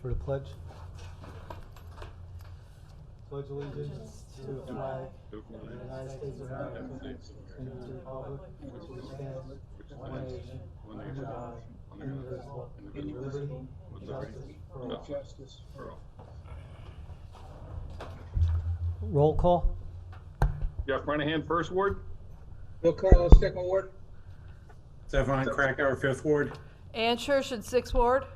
for the pledge. Pledge allegiance to the flag of the United States of America and to the republic which stands one nation, under God, indivisible, with liberty and justice for all. Roll call. Jeff Renahan, First Ward. Bill Carlos, Second Ward. Stefan Krakauer, Fifth Ward. Ann Shershon, Sixth Ward.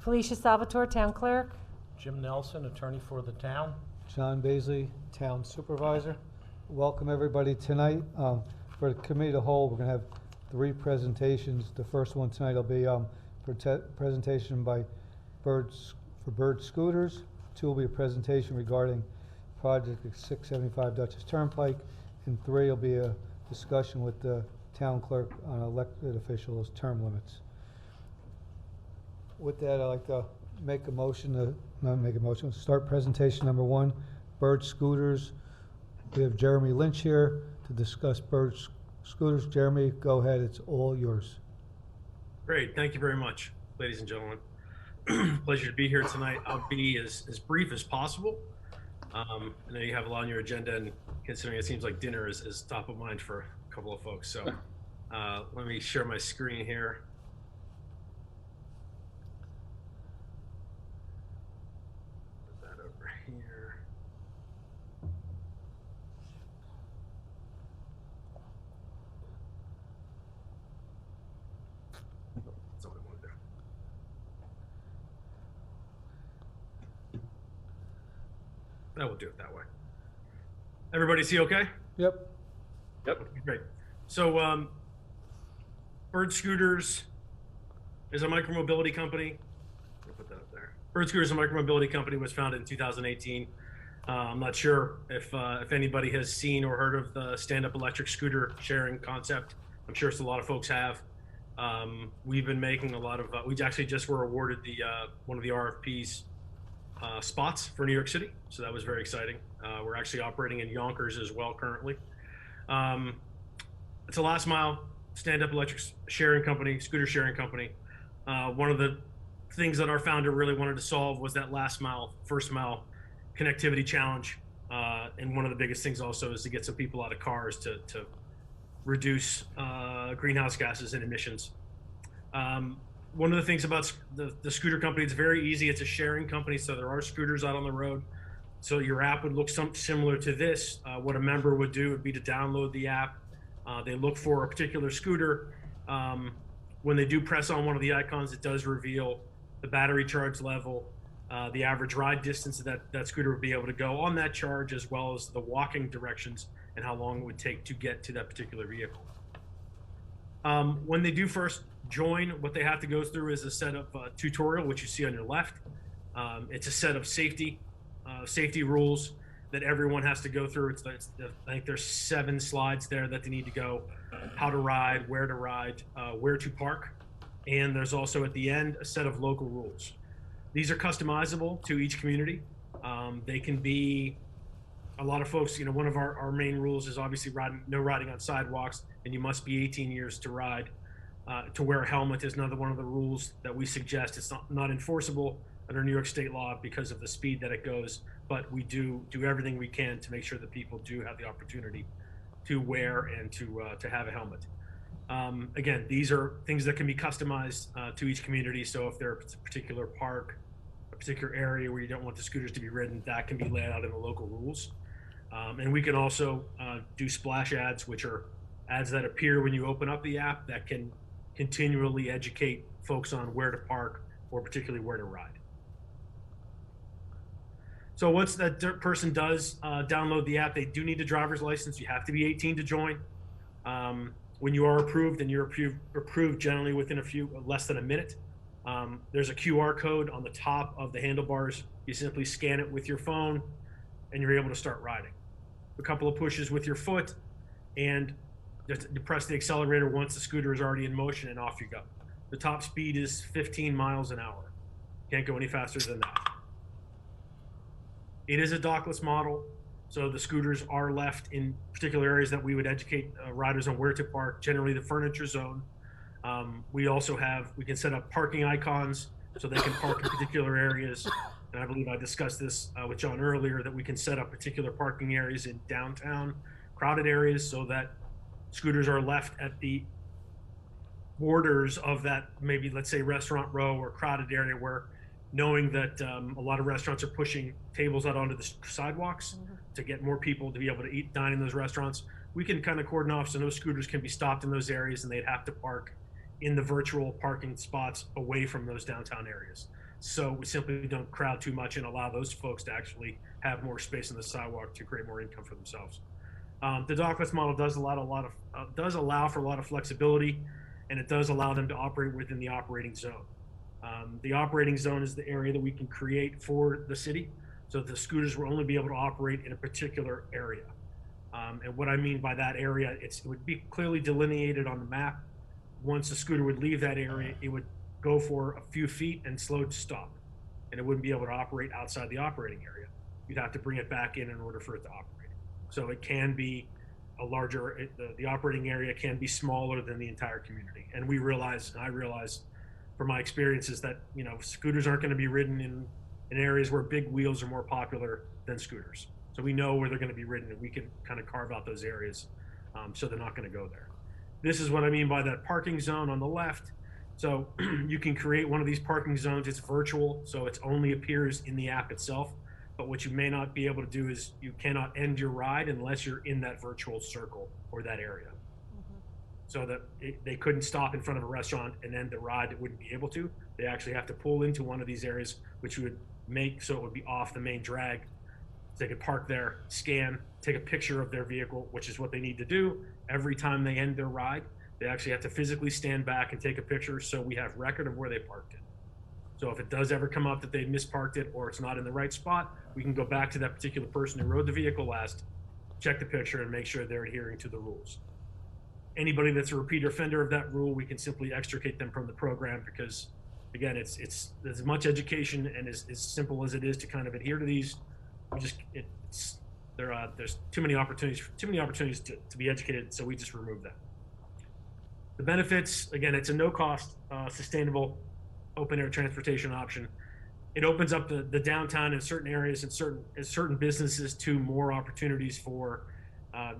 Felicia Salvatore, Town Clerk. Jim Nelson, Attorney for the Town. John Baisley, Town Supervisor. Welcome everybody tonight. For the Committee of the Whole, we're going to have 3 presentations. The first one tonight will be presentation by Bird Scooters. 2 will be a presentation regarding project at 675 Dutchess Turnpike, and 3 will be a discussion with the Town Clerk on elected officials' term limits. With that, I'd like to start presentation number 1, Bird Scooters. We have Jeremy Lynch here to discuss Bird Scooters. Jeremy, go ahead, it's all yours. Great, thank you very much, ladies and gentlemen. Pleasure to be here tonight. I'll be as brief as possible. I know you have a lot on your agenda, and considering it seems like dinner is top of mind for a couple of folks. So let me share my screen here. Put that over here. That's what I want to do. I will do it that way. Everybody see okay? Yep. Yep. Okay, great. So Bird Scooters is a micromobility company. I'll put that up there. Bird Scooters is a micromobility company, was founded in 2018. I'm not sure if anybody has seen or heard of the stand-up electric scooter sharing concept. I'm sure a lot of folks have. We've been making a lot of, we actually just were awarded the one of the RFPs spots for New York City. So that was very exciting. We're actually operating in Yonkers as well currently. It's a last mile stand-up electric sharing company, scooter sharing company. One of the things that our founder really wanted to solve was that last mile, first mile connectivity challenge. And one of the biggest things also is to get some people out of cars to reduce greenhouse gases and emissions. One of the things about the scooter company, it's very easy. It's a sharing company, so there are scooters out on the road. So your app would look similar to this. What a member would do would be to download the app. They look for a particular scooter. When they do press on one of the icons, it does reveal the battery charge level, the average ride distance that scooter would be able to go on that charge, as well as the walking directions and how long it would take to get to that particular vehicle. When they do first join, what they have to go through is a set of tutorial, which you see on your left. It's a set of safety rules that everyone has to go through. I think there's 7 slides there that they need to go, how to ride, where to park. And there's also at the end, a set of local rules. These are customizable to each community. They can be, a lot of folks, one of our main rules is obviously no riding on sidewalks, and you must be 18 years to ride. To wear a helmet is another one of the rules that we suggest. It's not enforceable under New York state law because of the speed that it goes, but we do everything we can to make sure that people do have the opportunity to wear and to have a helmet. Again, these are things that can be customized to each community. So if there's a particular park, a particular area where you don't want the scooters to be ridden, that can be laid out in the local rules. And we can also do splash ads, which are ads that appear when you open up the app that can continually educate folks on where to park or particularly where to ride. So once that person does download the app, they do need a driver's license. You have to be 18 to join. When you are approved, and you're approved generally within less than a minute, there's a QR code on the top of the handlebars. You simply scan it with your phone and you're able to start riding. A couple of pushes with your foot and just press the accelerator once the scooter is already in motion, and off you go. The top speed is 15 miles an hour. Can't go any faster than that. It is a dockless model, so the scooters are left in particular areas that we would educate riders on where to park, generally the furniture zone. We can set up parking icons so they can park in particular areas. And I believe I discussed this with John earlier, that we can set up particular parking areas in downtown crowded areas so that scooters are left at the borders of that, maybe let's say restaurant row or crowded area, where knowing that a lot of restaurants are pushing tables out onto the sidewalks to get more people to be able to eat, dine in those restaurants. We can kind of cordon off so those scooters can be stopped in those areas, and they'd have to park in the virtual parking spots away from those downtown areas. So we simply don't crowd too much and allow those folks to actually have more space on the sidewalk to create more income for themselves. The dockless model does allow for a lot of flexibility, and it does allow them to operate within the operating zone. The operating zone is the area that we can create for the city, so the scooters will only be able to operate in a particular area. And what I mean by that area, it would be clearly delineated on the map. Once the scooter would leave that area, it would go for a few feet and slow to stop, and it wouldn't be able to operate outside the operating area. You'd have to bring it back in order for it to operate. So it can be a larger, the operating area can be smaller than the entire community. And we realize, and I realize from my experiences, that, you know, scooters aren't going to be ridden in areas where big wheels are more popular than scooters. So we know where they're going to be ridden, and we can kind of carve out those areas so they're not going to go there. This is what I mean by that parking zone on the left. So you can create one of these parking zones. It's virtual, so it only appears in the app itself. But what you may not be able to do is you cannot end your ride unless you're in that virtual circle or that area. So that they couldn't stop in front of a restaurant and end the ride. It wouldn't be able to. They actually have to pull into one of these areas, which would make so it would be off the main drag. They could park there, scan, take a picture of their vehicle, which is what they need to do every time they end their ride. They actually have to physically stand back and take a picture, so we have record of where they parked it. So if it does ever come up that they misparked it or it's not in the right spot, we can go back to that particular person who rode the vehicle last, check the picture, and make sure they're adhering to the rules. Anybody that's a repeat offender of that rule, we can simply extricate them from the program, because again, it's as much education and as simple as it is to kind of adhere to these. There's too many opportunities to be educated, so we just remove that. The benefits, again, it's a no-cost, sustainable, open-air transportation option. It opens up the downtown in certain areas and certain businesses to more opportunities for,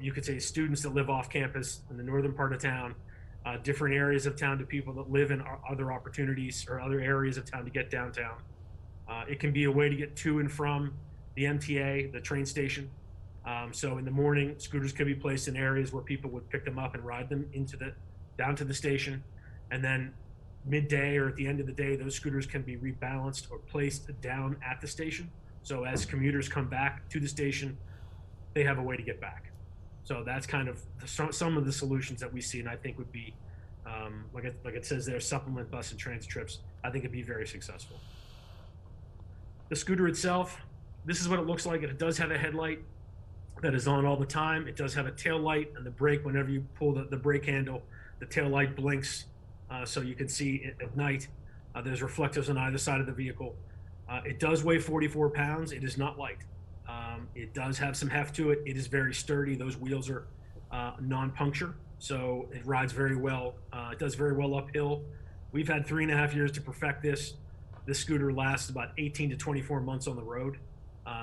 you could say, students that live off campus in the northern part of town, different areas of town to people that live in other opportunities or other areas of town to get downtown. It can be a way to get to and from the MTA, the train station. So in the morning, scooters can be placed in areas where people would pick them up and ride them down to the station. And then midday or at the end of the day, those scooters can be rebalanced or placed down at the station. So as commuters come back to the station, they have a way to get back. So that's kind of some of the solutions that we see, and I think would be, like it says there, supplement bus and transit trips. I think it'd be very successful. The scooter itself, this is what it looks like. It does have a headlight that is on all the time. It does have a tail light, and the brake, whenever you pull the brake handle, the tail light blinks, so you can see it at night. There's reflectors on either side of the vehicle. It does weigh 44 pounds. It is not light. It does have some heft to it. It is very sturdy. Those wheels are non-puncture, so it rides very well. It does very well uphill. We've had 3.5 years to perfect this. This scooter lasts about 18 to 24 months on the road.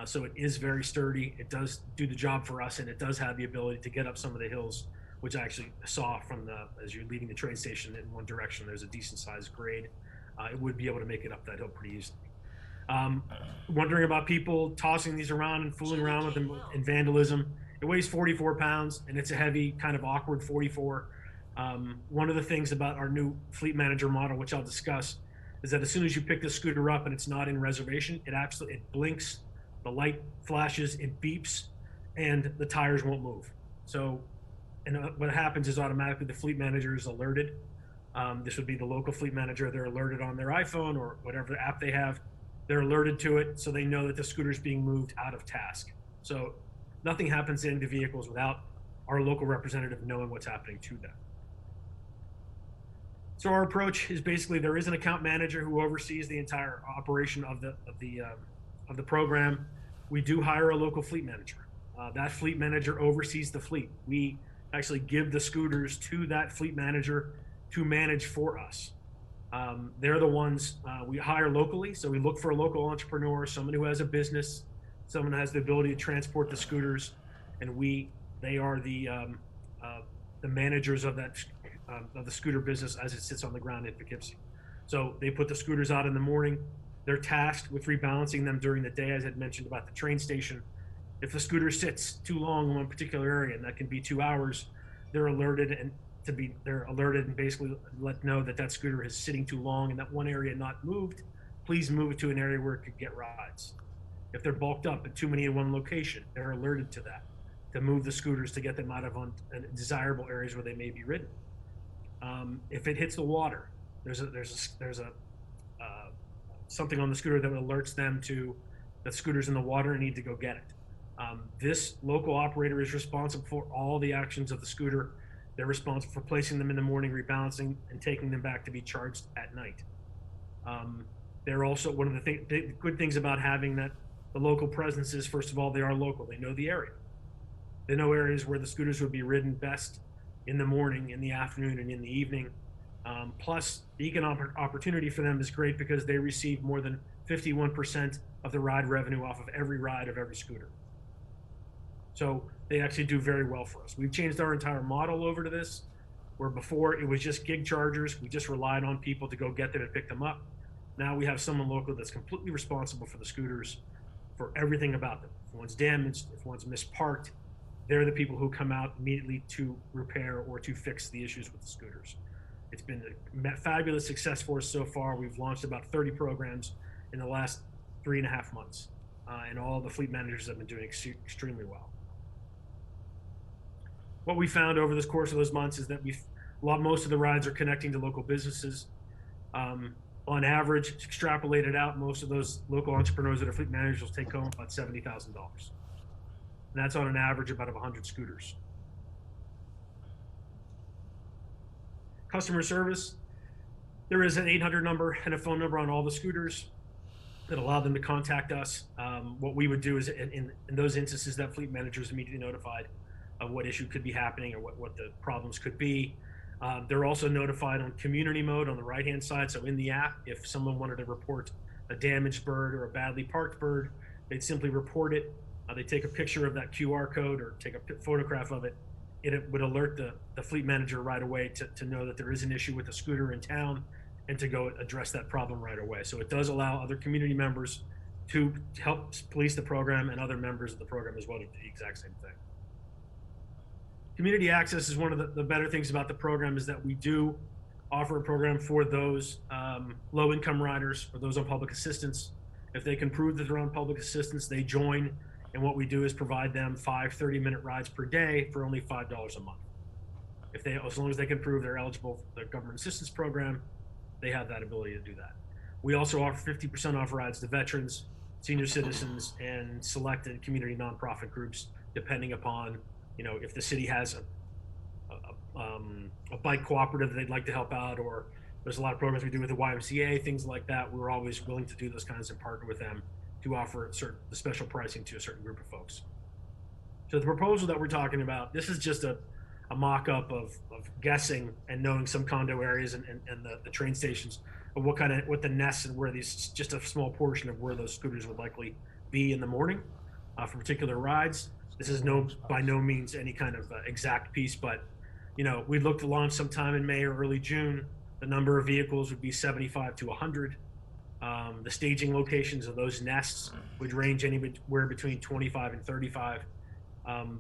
So it is very sturdy. It does do the job for us, and it does have the ability to get up some of the hills, which I actually saw from as you're leaving the train station in one direction, there's a decent sized grade. It would be able to make it up that hill pretty easily. Wondering about people tossing these around and fooling around with them and vandalism. It weighs 44 pounds, and it's a heavy, kind of awkward 44. One of the things about our new fleet manager model, which I'll discuss, is that as soon as you pick the scooter up and it's not in reservation, it blinks, the light flashes, it beeps, and the tires won't move. So, and what happens is automatically the fleet manager is alerted. This would be the local fleet manager. They're alerted on their iPhone or whatever app they have. They're alerted to it, so they know that the scooter is being moved out of task. So nothing happens in the vehicles without our local representative knowing what's happening to them. So our approach is basically there is an account manager who oversees the entire operation of the program. We do hire a local fleet manager. That fleet manager oversees the fleet. We actually give the scooters to that fleet manager to manage for us. They're the ones we hire locally. So we look for a local entrepreneur, someone who has a business, someone who has the ability to transport the scooters, and they are the managers of that of the scooter business as it sits on the ground in Poughkeepsie. So they put the scooters out in the morning. They're tasked with rebalancing them during the day, as I had mentioned about the train station. If the scooter sits too long in one particular area, and that can be 2 hours, they're alerted and basically let know that that scooter is sitting too long in that one area, not moved. Please move it to an area where it could get rides. If they're bulked up and too many in one location, they're alerted to that, to move the scooters to get them out of undesirable areas where they may be ridden. If it hits the water, there's something on the scooter that alerts them to that scooter's in the water and need to go get it. This local operator is responsible for all the actions of the scooter. They're responsible for placing them in the morning, rebalancing, and taking them back to be charged at night. They're also one of the good things about having the local presence is, first of all, they are local. They know the area. They know areas where the scooters would be ridden best in the morning, in the afternoon, and in the evening. Plus, the economic opportunity for them is great because they receive more than 51% of the ride revenue off of every ride of every scooter. So they actually do very well for us. We've changed our entire model over to this, where before it was just gig chargers. We just relied on people to go get them and pick them up. Now we have someone local that's completely responsible for the scooters, for everything about them. If one's damaged, if one's misparked, they're the people who come out immediately to repair or to fix the issues with the scooters. It's been a fabulous success for us so far. We've launched about 30 programs in the last 3.5 months, and all the fleet managers have been doing extremely well. What we found over this course of those months is that most of the rides are connecting to local businesses. On average, extrapolated out, most of those local entrepreneurs that are fleet managers will take home about $70,000. And that's on an average about 100 scooters. Customer service, there is an 800 number and a phone number on all the scooters that allow them to contact us. What we would do is in those instances that fleet managers immediately notified of what issue could be happening or what the problems could be. They're also notified on community mode on the right-hand side. So in the app, if someone wanted to report a damaged bird or a badly parked bird, they'd simply report it. They take a picture of that QR code or take a photograph of it. It would alert the fleet manager right away to know that there is an issue with the scooter in town and to go address that problem right away. So it does allow other community members to help police the program and other members of the program as well to do the exact same thing. Community access is one of the better things about the program is that we do offer a program for those low-income riders or those on public assistance. If they can prove that they're on public assistance, they join, and what we do is provide them 5 30-minute rides per day for only $5 a month. As long as they can prove they're eligible for the government assistance program, they have that ability to do that. We also offer 50% off rides to veterans, senior citizens, and selected community nonprofit groups, depending upon if the city has a bike cooperative that they'd like to help out, or there's a lot of programs we do with the YMCA, things like that. We're always willing to do those kinds and partner with them to offer the special pricing to a certain group of folks. So the proposal that we're talking about, this is just a mock-up of guessing and knowing some condo areas and the train stations of what the nests and where these, just a small portion of where those scooters would likely be in the morning for particular rides. This is by no means any kind of exact piece, but we'd look to launch sometime in May or early June. The number of vehicles would be 75 to 100. The staging locations of those nests would range anywhere between 25 and 35.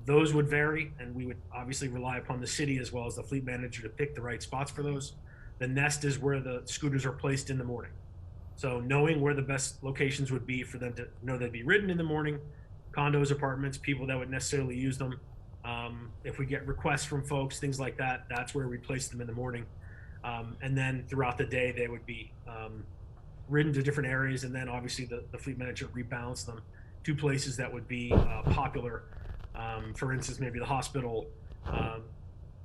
Those would vary, and we would obviously rely upon the city as well as the fleet manager to pick the right spots for those. The nest is where the scooters are placed in the morning. So knowing where the best locations would be for them to know they'd be ridden in the morning, condos, apartments, people that would necessarily use them. If we get requests from folks, things like that, that's where we place them in the morning. And then throughout the day, they would be ridden to different areas. And then obviously the fleet manager rebalance them to places that would be popular. For instance, maybe the hospital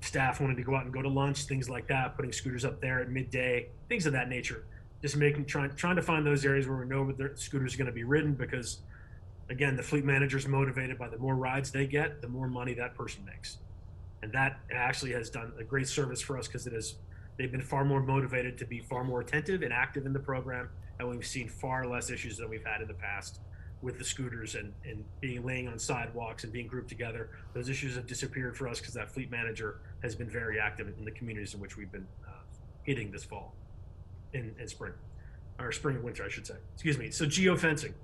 staff wanted to go out and go to lunch, things like that, putting scooters up there at midday, things of that nature. Just trying to find those areas where we know the scooters are going to be ridden, because again, the fleet manager is motivated by the more rides they get, the more money that person makes. And that actually has done a great service for us because it has They've been far more motivated to be far more attentive and active in the program, and we've seen far less issues than we've had in the past with the scooters and being laying on sidewalks and being grouped together. Those issues have disappeared for us because that fleet manager has been very active in the communities in which we've been hitting this fall, in spring, or spring and winter, I should say. Excuse me. So geofencing.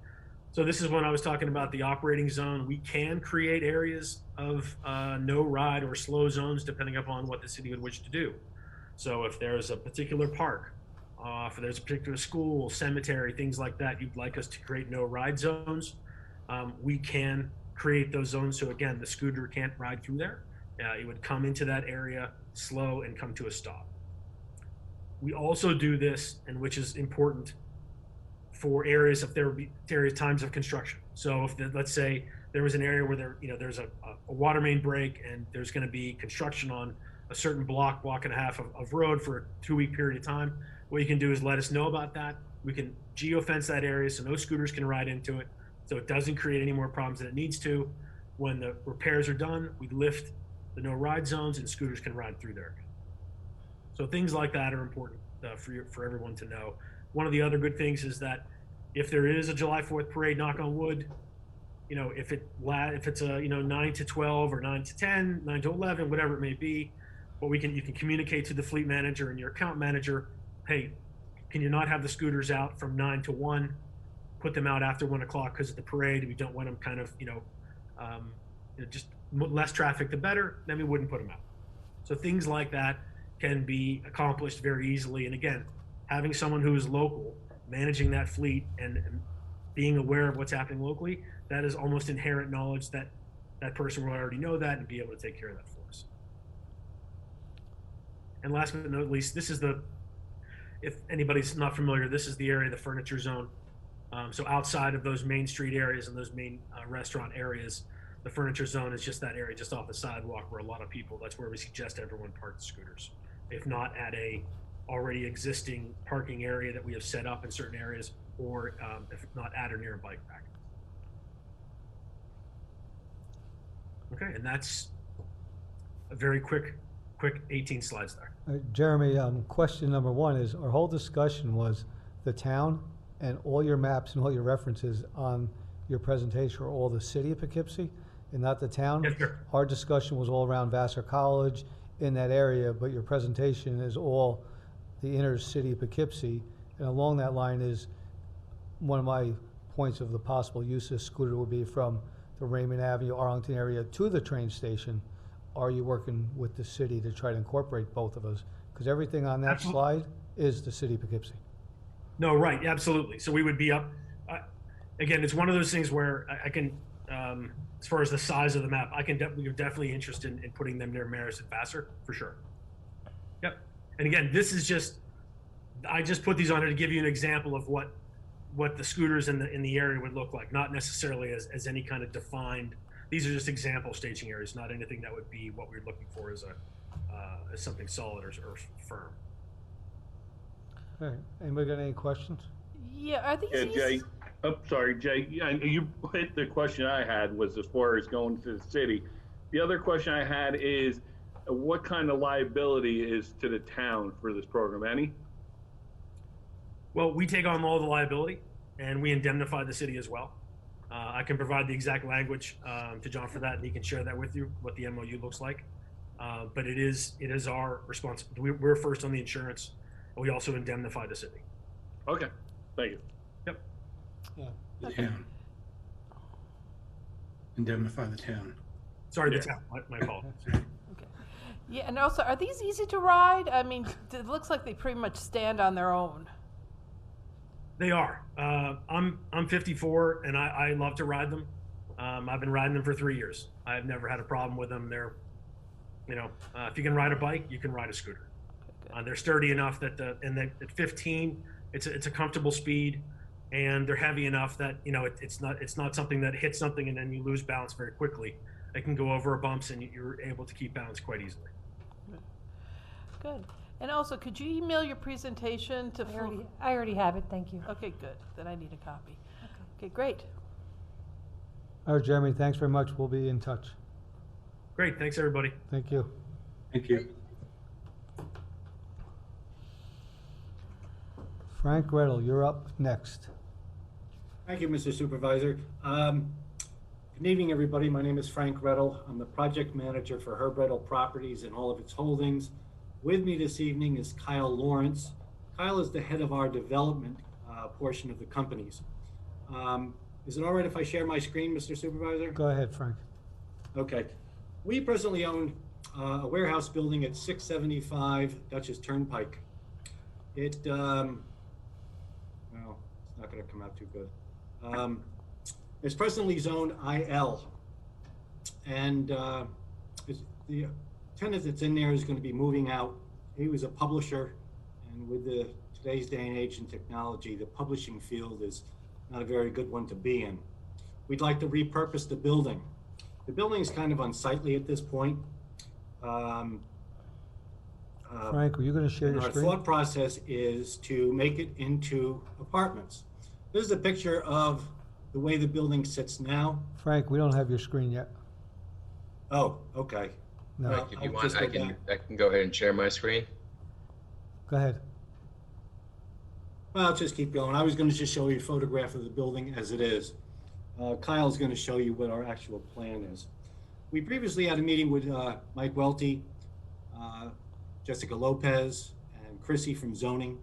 So this is when I was talking about the operating zone. We can create areas of no ride or slow zones depending upon what the city would wish to do. So if there's a particular park, if there's a particular school, cemetery, things like that, you'd like us to create no ride zones, we can create those zones. So again, the scooter can't ride through there. It would come into that area, slow, and come to a stop. We also do this, and which is important, for areas if there would be times of construction. So if let's say there was an area where there's a water main break and there's going to be construction on a certain block and a half of road for a 2-week period of time, what you can do is let us know about that. We can geofence that area so no scooters can ride into it, so it doesn't create any more problems than it needs to. When the repairs are done, we lift the no ride zones and scooters can ride through there. So things like that are important for everyone to know. One of the other good things is that if there is a July 4th parade, knock on wood, if it's a 9 to 12 or 9 to 10, 9 to 11, whatever it may be, you can communicate to the fleet manager and your account manager, hey, can you not have the scooters out from 9 to 1? Put them out after 1 o'clock because of the parade. We don't want them kind of just less traffic the better. Then we wouldn't put them out. So things like that can be accomplished very easily. And again, having someone who is local, managing that fleet and being aware of what's happening locally, that is almost inherent knowledge that that person will already know that and be able to take care of that for us. And last but not least, if anybody's not familiar, this is the area, the furniture zone. So outside of those main street areas and those main restaurant areas, the furniture zone is just that area just off the sidewalk where a lot of people, that's where we suggest everyone park the scooters. If not at a already existing parking area that we have set up in certain areas, or if not at or near a bike rack. Okay, and that's a very quick 18 slides there. Jeremy, question number one is, our whole discussion was the town, and all your maps and all your references on your presentation are all the city of Poughkeepsie and not the town? Yes, sir. Our discussion was all around Vassar College in that area, but your presentation is all the inner city of Poughkeepsie. And along that line is one of my points of the possible use of scooter would be from the Raymond Avenue, Arlington area to the train station. Are you working with the city to try to incorporate both of those? Because everything on that Absolutely. slide is the city of Poughkeepsie. No, right, absolutely. So we would be up. Again, it's one of those things where I can, as far as the size of the map, we're definitely interested in putting them near Marist and Vassar for sure. Yep. And again, I just put these on here to give you an example of what the scooters in the area would look like, not necessarily as any kind of defined. These are just example staging areas, not anything that would be what we're looking for as something solid or firm. All right, anybody got any questions? Yeah, are these Yeah, Jay. easy? Oh, sorry, Jay. Yeah, you hit the question I had was as far as going to the city. The other question I had is, what kind of liability is to the town for this program? Any? Well, we take on all the liability, and we indemnify the city as well. I can provide the exact language to John for that, and he can share that with you, what the MOU looks like. But it is our responsibility. We're first on the insurance, and we also indemnify the city. Okay, thank you. Yep. The town. Indemnify the town. Sorry, Yeah. the town. My apologies. Yeah, and also, are these easy to ride? I mean, it looks like they pretty much stand on their own. They are. I'm 54, and I love to ride them. I've been riding them for 3 years. I've never had a problem with them. They're, if you can ride a bike, you can ride a scooter. They're sturdy enough that at 15, it's a comfortable speed, and they're heavy enough that it's not something that hits something and then you lose balance very quickly. It can go over bumps, and you're able to keep balance quite easily. Good. And also, could you email your presentation to? I already have it, thank you. Okay, good. Then I need a copy. Okay, great. All right, Jeremy, thanks very much. We'll be in touch. Great. Thanks, everybody. Thank you. Thank you. Frank Rettel, you're up next. Thank you, Mr. Supervisor. Good evening, everybody. My name is Frank Rettel. I'm the project manager for Herb Rettel Properties and all of its holdings. With me this evening is Kyle Lawrence. Kyle is the head of our development portion of the companies. Is it all right if I share my screen, Mr. Supervisor? Go ahead, Frank. Okay. We presently own a warehouse building at 675 Dutchess Turnpike. It, well, it's not going to come out too good. It's presently zoned IL, and the tenant that's in there is going to be moving out. He was a publisher, and with today's day and age and technology, the publishing field is not a very good one to be in. We'd like to repurpose the building. The building is kind of unsightly at this point. Frank, were you going to share And your our screen? thought process is to make it into apartments. This is a picture of the way the building sits now. Frank, we don't have your screen yet. Oh, okay. No. Right. If you I'll want, just go I can go ahead and share my screen. Go ahead. Well, I'll just keep going. I was going to just show you a photograph of the building as it is. Kyle's going to show you what our actual plan is. We previously had a meeting with Mike Welty, Jessica Lopez, and Chrissy from zoning.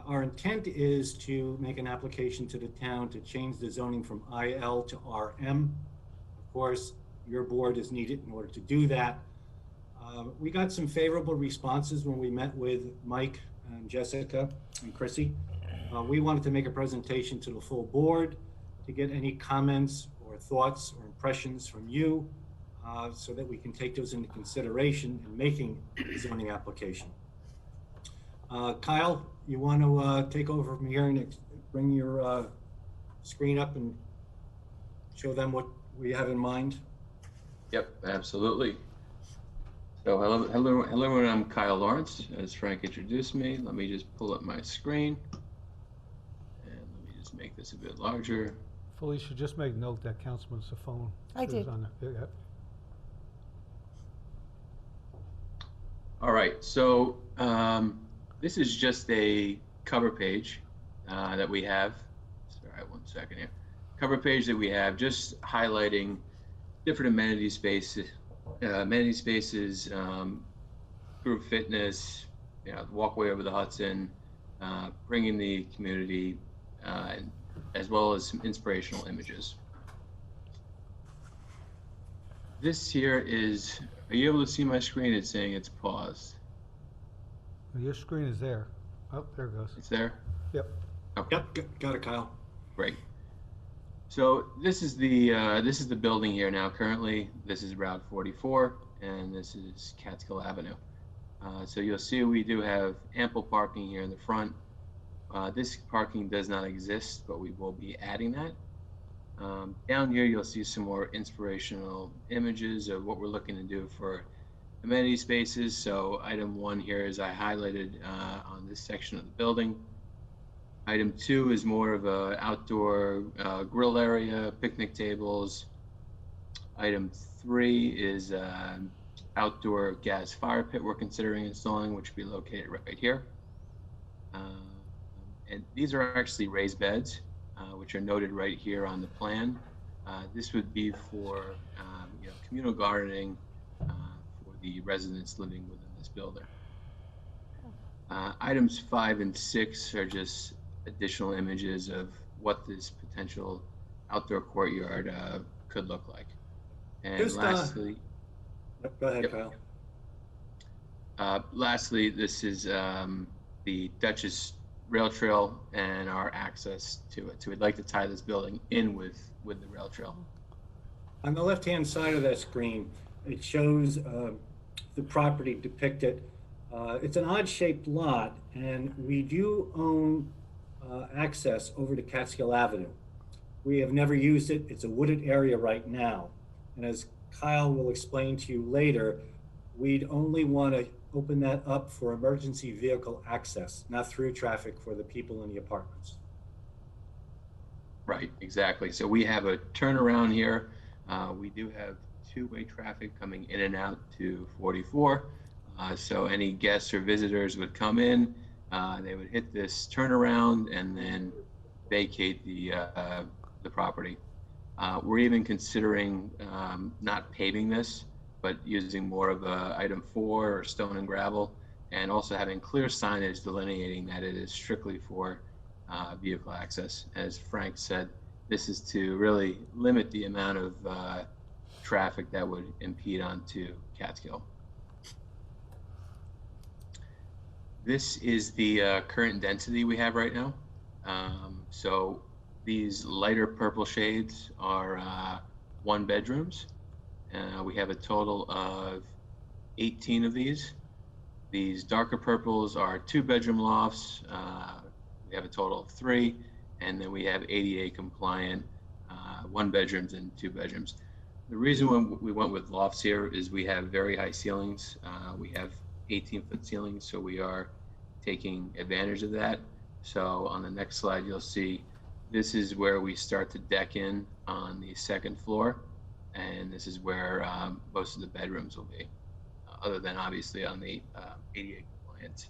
Our intent is to make an application to the town to change the zoning from IL to RM. Of course, your board is needed in order to do that. We got some favorable responses when we met with Mike and Jessica and Chrissy. We wanted to make a presentation to the full board to get any comments or thoughts or impressions from you so that we can take those into consideration in making the zoning application. Kyle, you want to take over from here and bring your screen up and show them what we have in mind? Yep, absolutely. So hello everyone, I'm Kyle Lawrence, as Frank introduced me. Let me just pull up my screen. And let me just make this a bit larger. Felicia, just make note that Councilman Safone I is did. on there. Yeah. All right, so this is just a cover page that we have. Sorry, 1 second here. Cover page that we have, just highlighting different amenity spaces, group fitness, the walkway over the Hudson, bringing the community, as well as some inspirational images. This here is, are you able to see my screen? It's saying it's paused. Your screen is there. Oh, there it goes. It's there? Yep. Okay. Yep, got it, Kyle. Great. So this is the building here now. Currently, this is Route 44, and this is Catskill Avenue. So you'll see we do have ample parking here in the front. This parking does not exist, but we will be adding that. Down here, you'll see some more inspirational images of what we're looking to do for amenity spaces. So item 1 here is I highlighted on this section of the building. Item 2 is more of a outdoor grill area, picnic tables. Item 3 is outdoor gas fire pit we're considering installing, which will be located right here. And these are actually raised beds, which are noted right here on the plan. This would be for communal gardening for the residents living within this building. Items 5 and 6 are just additional images of what this potential outdoor courtyard could look like. And Just, lastly, Go ahead, Yep. Kyle. lastly, this is the Dutchess Rail Trail and our access to it. So we'd like to tie this building in with the rail trail. On the left-hand side of that screen, it shows the property depicted. It's an odd-shaped lot, and we do own access over to Catskill Avenue. We have never used it. It's a wooded area right now. And as Kyle will explain to you later, we'd only want to open that up for emergency vehicle access, not through traffic for the people in the apartments. Right, exactly. So we have a turnaround here. We do have two-way traffic coming in and out to 44. So any guests or visitors would come in They would hit this turnaround and then vacate the property. We're even considering not paving this, but using more of a item 4 or stone and gravel, and also having clear signage delineating that it is strictly for vehicle access. As Frank said, this is to really limit the amount of traffic that would impede onto Catskill. This is the current density we have right now. So these lighter purple shades are 1 bedrooms. We have a total of 18 of these. These darker purples are 2-bedroom lofts. We have a total of 3, and then we have ADA compliant 1 bedrooms and 2 bedrooms. The reason we went with lofts here is we have very high ceilings. We have 18-foot ceilings, so we are taking advantage of that. So on the next slide, you'll see this is where we start to deck in on the 2nd floor, and this is where most of the bedrooms will be, other than obviously on the ADA compliance.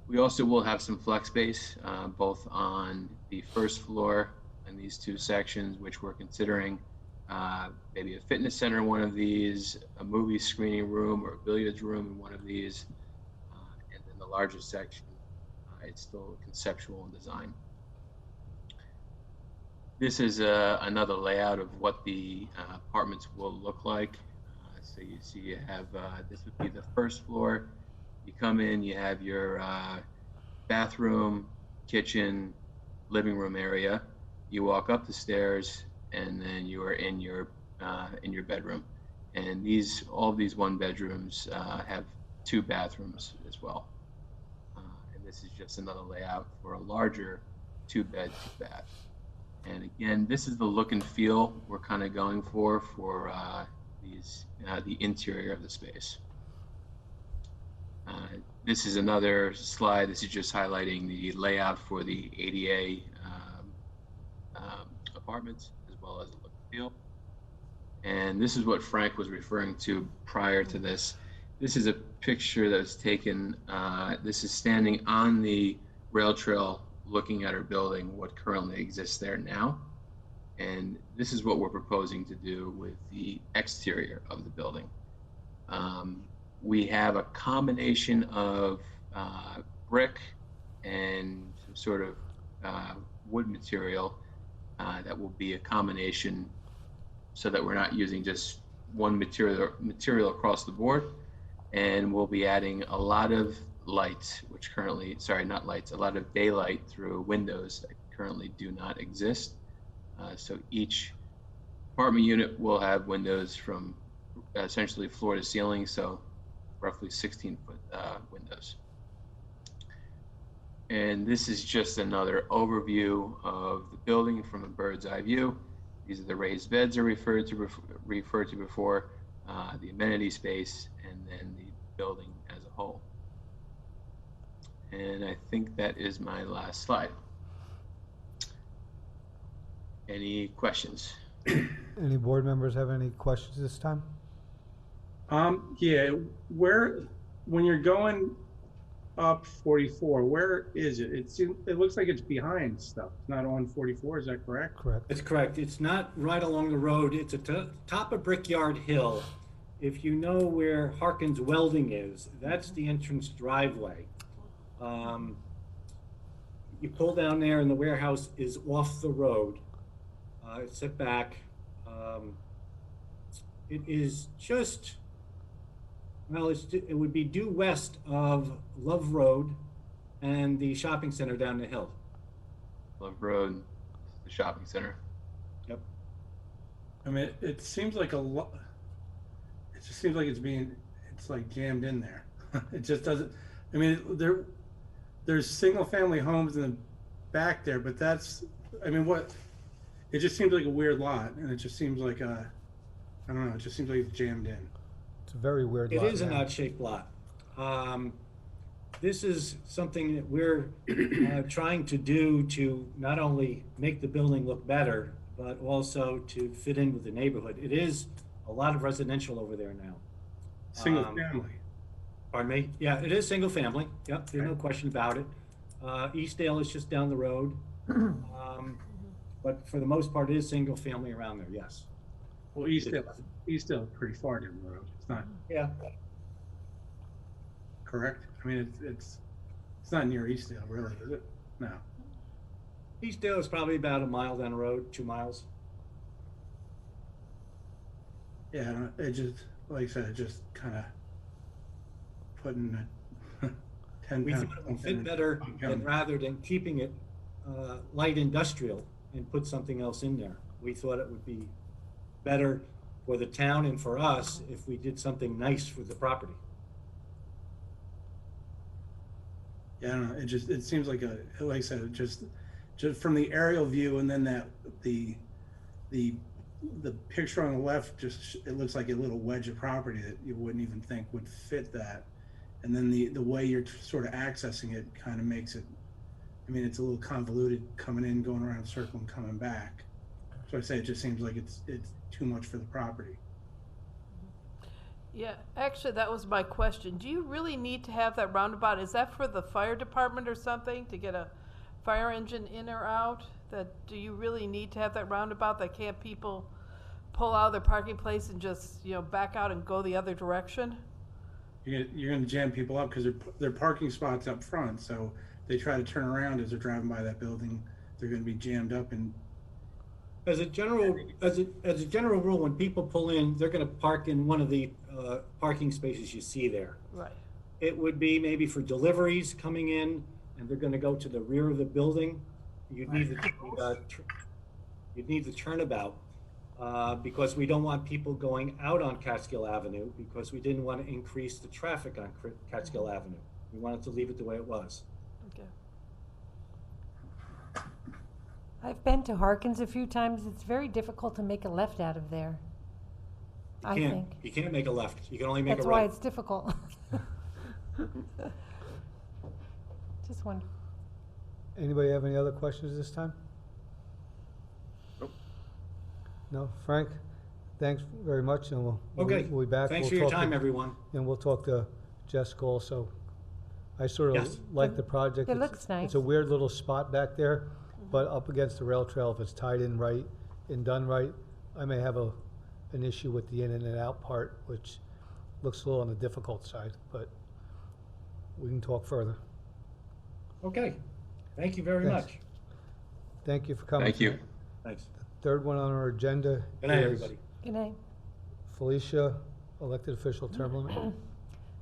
We also will have some flex space, both on the 1st floor and these 2 sections, which we're considering maybe a fitness center in one of these, a movie screening room or a billiards room in one of these, and then the larger section, it's still conceptual in design. This is another layout of what the apartments will look like. So you see you have, this would be the 1st floor. You come in, you have your bathroom, kitchen, living room area. You walk up the stairs, and then you are in your bedroom. And all of these 1 bedrooms have 2 bathrooms as well. And this is just another layout for a larger 2-bed, 2-bath. And again, this is the look and feel we're kind of going for the interior of the space. This is another slide. This is just highlighting the layout for the ADA apartments, as well as the look and feel. And this is what Frank was referring to prior to this. This is a picture that was taken, this is standing on the rail trail looking at our building, what currently exists there now. And this is what we're proposing to do with the exterior of the building. We have a combination of brick and some sort of wood material that will be a combination, so that we're not using just one material across the board. And we'll be adding a lot of lights, which currently, sorry, not lights, a lot of daylight through windows that currently do not exist. So each apartment unit will have windows from essentially floor to ceiling, so roughly 16-foot windows. And this is just another overview of the building from a bird's eye view. These are the raised beds I referred to before, the amenity space, and then the building as a whole. And I think that is my last slide. Any questions? Any board members have any questions this time? Yeah, when you're going up 44, where is it? It looks like it's behind stuff. It's not on 44, is that correct? Correct. That's correct. It's not right along the road. It's at the top of Brickyard Hill. If you know where Harkins Welding is, that's the entrance driveway. You pull down there and the warehouse is off the road. It's set back. It is just, well, it would be due west of Love Road and the shopping center down the hill. Love Road, the shopping center. Yep. I mean, it seems like a lot. It just seems like it's like jammed in there. It just doesn't. I mean, there's single-family homes in the back there, but that's. I mean, what? It just seems like a weird lot, and it just seems like I don't know. It just seems like it's jammed in. It's a very weird lot. It is an odd-shaped lot. This is something that we're trying to do to not only make the building look better, but also to fit in with the neighborhood. It is a lot of residential over there now. Single family. Pardon me? Yeah, it is single family. Yep, there's no question about it. Eastdale is just down the road. But for the most part, it is single family around there, yes. Well, Eastdale is pretty far down the road. It's not Yeah. correct. I mean, it's not near Eastdale, really, is it? No. Eastdale is probably about a mile down the road, 2 miles. Yeah, it just, like I said, it just kind of putting a 10 We pound. thought it would fit better than rather than keeping it light industrial and put something else in there. We thought it would be better for the town and for us if we did something nice for the property. Yeah, I don't know, it seems like like I said, it just from the aerial view and then the picture on the left, it looks like a little wedge of property that you wouldn't even think would fit that. And then the way you're sort of accessing it kind of makes it, I mean, it's a little convoluted coming in, going around a circle and coming back. So I say it just seems like it's too much for the property. Yeah, actually, that was my question. Do you really need to have that roundabout? Is that for the fire department or something, to get a fire engine in or out? Do you really need to have that roundabout? That can't people pull out of their parking place and just, back out and go the other direction? You're going to jam people up because they're parking spots up front. So they try to turn around as they're driving by that building. They're going to be jammed up. And As a general rule, when people pull in, they're going to park in one of the parking spaces you see there. Right. It would be maybe for deliveries coming in, and they're going to go to the rear of the building. You'd need the turnabout because we don't want people going out on Catskill Avenue because we didn't want to increase the traffic on Catskill Avenue. We wanted to leave it the way it was. Okay. I've been to Harkins a few times. It's very difficult to make a left out of there. I think. You can't make a left. You can only make That's a why right. it's difficult. Just wonder. Anybody have any other questions this time? Nope. No? Frank, thanks very much, and we'll Okay. we'll be back. Thanks We'll for your talk time, to- everyone. And we'll talk to Jessica also. I sort of Yes. like the project. It It's- looks nice. It's a weird little spot back there, but up against the rail trail, if it's tied in right and done right, I may have an issue with the in and out part, which looks a little on the difficult side, but we can talk further. Okay. Thank you very Thanks. much. Thank you for coming. Thank you. tonight. Thanks. Third one on our agenda Good night, is everybody. Good night. Felicia, elected official term limit.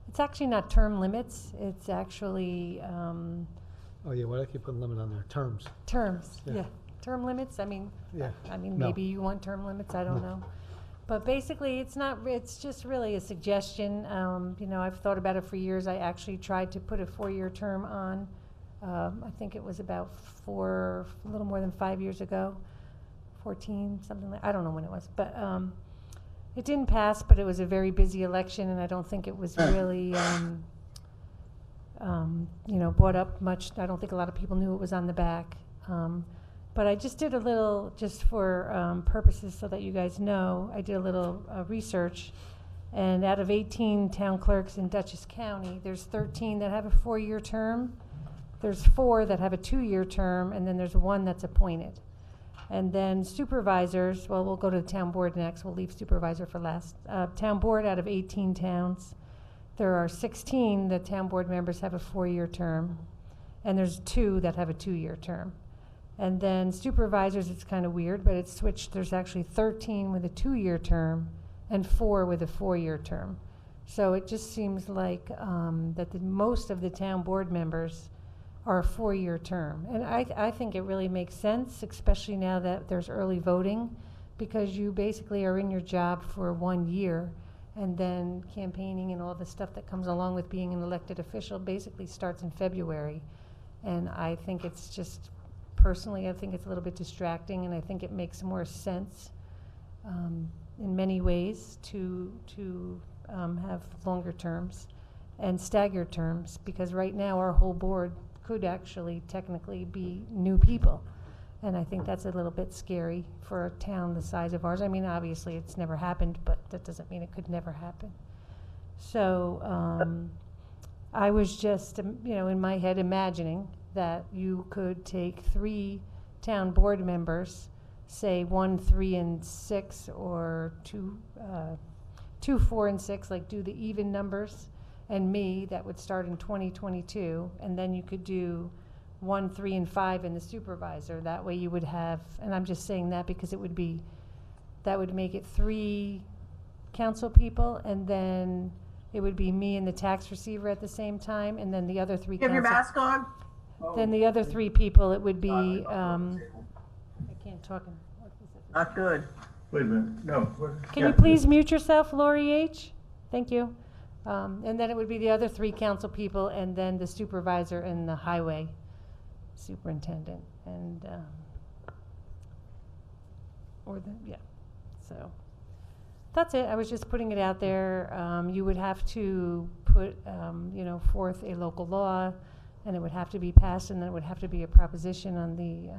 It's actually not term limits. It's actually Oh, yeah, why do I keep putting limit on there? Terms. terms. Yeah. Yeah. Term limits. I mean, Yeah. No. maybe you want term limits. I don't No. know. But basically, it's not. It's just really a suggestion. I've thought about it for years. I actually tried to put a 4-year term on. I think it was about a little more than 5 years ago, 14, something like. I don't know when it was, but it didn't pass. But it was a very busy election, and I don't think it was really, brought up much. I don't think a lot of people knew it was on the back. But I just did a little, just for purposes so that you guys know, I did a little research. And out of 18 town clerks in Dutchess County, there's 13 that have a 4-year term. There's 4 that have a 2-year term, and then there's 1 that's appointed. And then supervisors, well, we'll go to the town board next. We'll leave supervisor for last. Town board, out of 18 towns, there are 16 that town board members have a 4-year term, and there's 2 that have a 2-year term. And then supervisors, it's kind of weird, but it's switched. There's actually 13 with a 2-year term and 4 with a 4-year term. So it just seems like that most of the town board members are a 4-year term. And I think it really makes sense, especially now that there's early voting, because you basically are in your job for 1 year, and then campaigning and all the stuff that comes along with being an elected official basically starts in February. And I think it's just, personally, I think it's a little bit distracting, and I think it makes more sense in many ways to have longer terms and staggered terms, because right now our whole board could actually technically be new people. And I think that's a little bit scary for a town the size of ours. I mean, obviously it's never happened, but that doesn't mean it could never happen. So I was just, in my head imagining that you could take 3 town board members, say 1, 3, and 6, or 2, 4, and 6, like do the even numbers, and me, that would start in 2022, and then you could do 1, 3, and 5 in the supervisor. That way you would have, and I'm just saying that because that would make it 3 council people, and then it would be me and the tax receiver at the same time, and then the other 3 You have your council. mask on? Then the other 3 people, it would be, I can't talk. Not good. Wait a minute, no. Can you please mute yourself, Lori H.? Thank you. And then it would be the other 3 council people, and then the supervisor and the highway superintendent, and, so. That's it, I was just putting it out there. You would have to put, forth a local law, and it would have to be passed, and then it would have to be a proposition on the,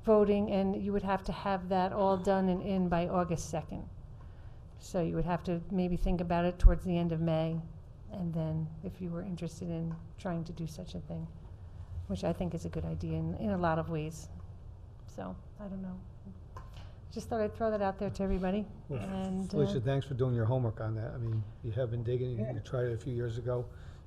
voting, and you would have to have that all done and in by August 2nd. So you would have to maybe think about it towards the end of May, and then if you were interested in trying to do such a thing, which I think is a good idea in a lot of ways. So, I don't know. Just thought I'd throw that out there to everybody. Well, And Felicia, thanks for doing your homework on that. I mean, you have been digging, you tried it a few years ago.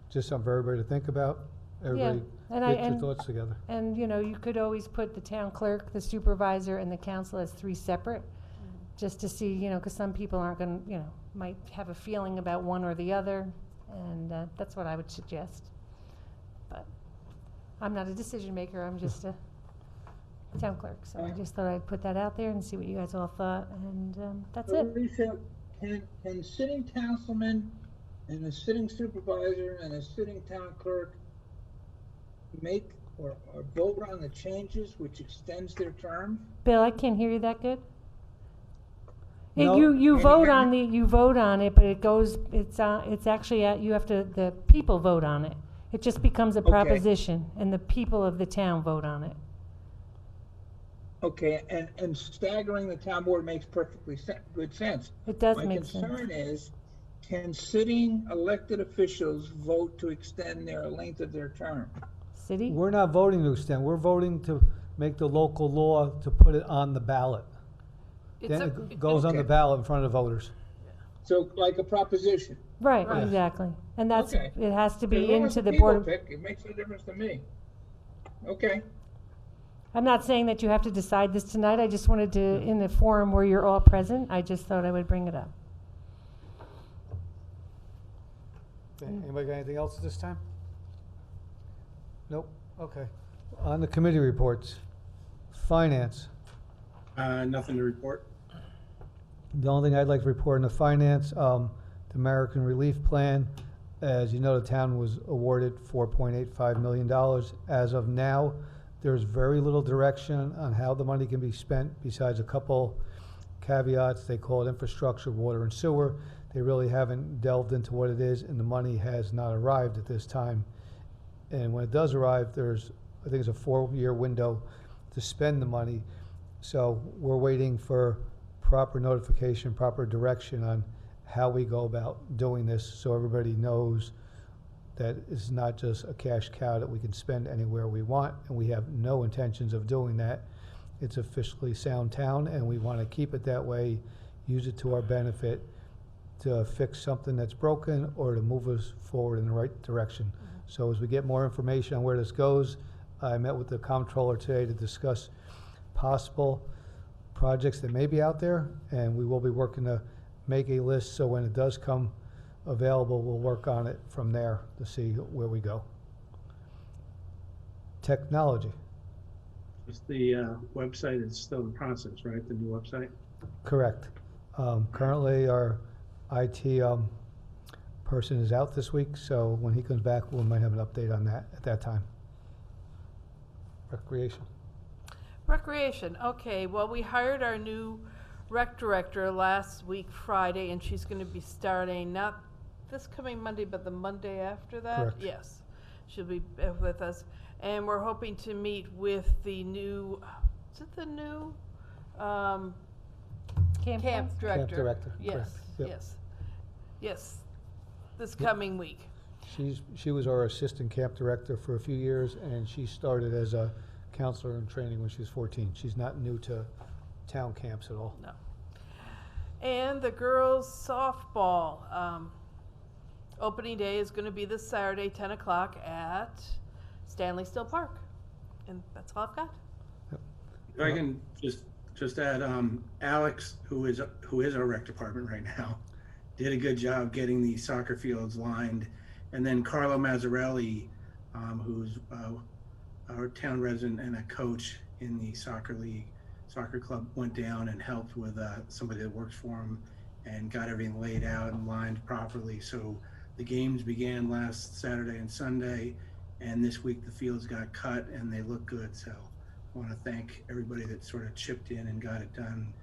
Just something for everybody to think about. Everybody and get your thoughts together. And, you could always put the town clerk, the supervisor, and the council as 3 separate, just to see, because some people aren't going to, might have a feeling about one or the other, and that's what I would suggest. But I'm not a decision maker, I'm just a town clerk, so I just thought I'd put that out there and see what you guys all thought, and that's it. Alicia, can sitting councilman and a sitting supervisor and a sitting town clerk make or vote on the changes which extends their term? Bill, I can't hear you that good. No. You Can vote you on you vote on it, but it's actually you have to, the people vote on it. It just becomes a Okay. proposition, and the people of the town vote on it. Okay, and staggering the town board makes perfectly good sense. It does My make sense. concern is, can sitting elected officials vote to extend their length of their term? City? We're not voting to extend, we're voting to make the local law to put it on the ballot. Then it goes on the Okay. ballot in front of the voters. So like a proposition? Right, Right. exactly. And that's, Okay. it has to As be long as into the people board of, pick, it makes no difference to me. Okay. I'm not saying that you have to decide this tonight, I just wanted to, in a forum where you're all present, I just thought I would bring it up. Okay, anybody got anything else at this time? Nope, okay. On the committee reports, finance. Nothing to report. The only thing I'd like to report in the finance, the American Relief Plan, as you know, the town was awarded $4.85 million. As of now, there's very little direction on how the money can be spent, besides a couple caveats. They call it infrastructure, water, and sewer. They really haven't delved into what it is, and the money has not arrived at this time. And when it does arrive, I think it's a 4-year window to spend the money. So we're waiting for proper notification, proper direction on how we go about doing this, so everybody knows that it's not just a cash cow that we can spend anywhere we want, and we have no intentions of doing that. It's a fiscally sound town, and we want to keep it that way, use it to our benefit to fix something that's broken or to move us forward in the right direction. So as we get more information on where this goes, I met with the comptroller today to discuss possible projects that may be out there, and we will be working to make a list, so when it does come available, we'll work on it from there to see where we go. Technology. Just the website is still in process, right? The new website? Correct. Currently, our IT person is out this week, so when he comes back, we might have an update on that at that time. Recreation. Recreation, okay, well, we hired our new rec director last week, Friday, and she's gonna be starting not this coming Monday, but the Monday after that? Correct. Yes, she'll be with us, and we're hoping to meet with the new, is it the new, Camp camp director? Camp director, Yes, correct. Yep. yes, yes, this coming week. She was our assistant camp director for a few years, and she started as a counselor in training when she was 14. She's not new to town camps at all. No. And the girls softball, opening day is gonna be this Saturday, 10 o'clock at Stanley Still Park. And that's all I've got. If I can just add, Alex, who is our rec department right now, did a good job getting the soccer fields lined. And then Carlo Mazzarelli, who's our town resident and a coach in the soccer club, went down and helped with somebody that works for him and got everything laid out and lined properly. So the games began last Saturday and Sunday, and this week the fields got cut and they look good. So I want to thank everybody that sort of chipped in and got it done,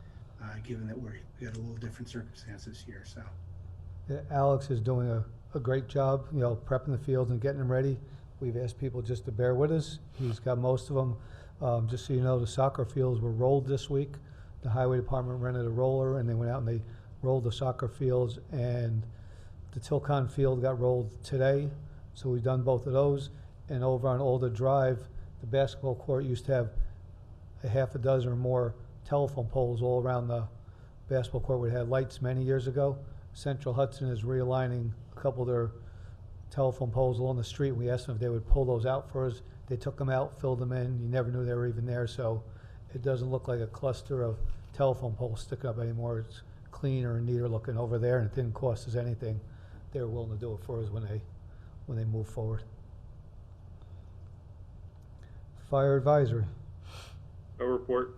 given that we got a little different circumstances here. So Yeah, Alex is doing a great job, prepping the fields and getting them ready. We've asked people just to bear with us. He's got most of them. Just so you know, the soccer fields were rolled this week. The highway department rented a roller, and they went out and they rolled the soccer fields, and the Tilcon field got rolled today. So we've done both of those. And over on Older Drive, the basketball court used to have a half a dozen or more telephone poles all around the basketball court where it had lights many years ago. Central Hudson is realigning a couple of their telephone poles along the street. We asked them if they would pull those out for us. They took them out, filled them in. You never knew they were even there, so it doesn't look like a cluster of telephone poles sticking up anymore. It's cleaner and neater looking over there, and it didn't cost us anything. They were willing to do it for us when they move forward. Fire advisory, No report.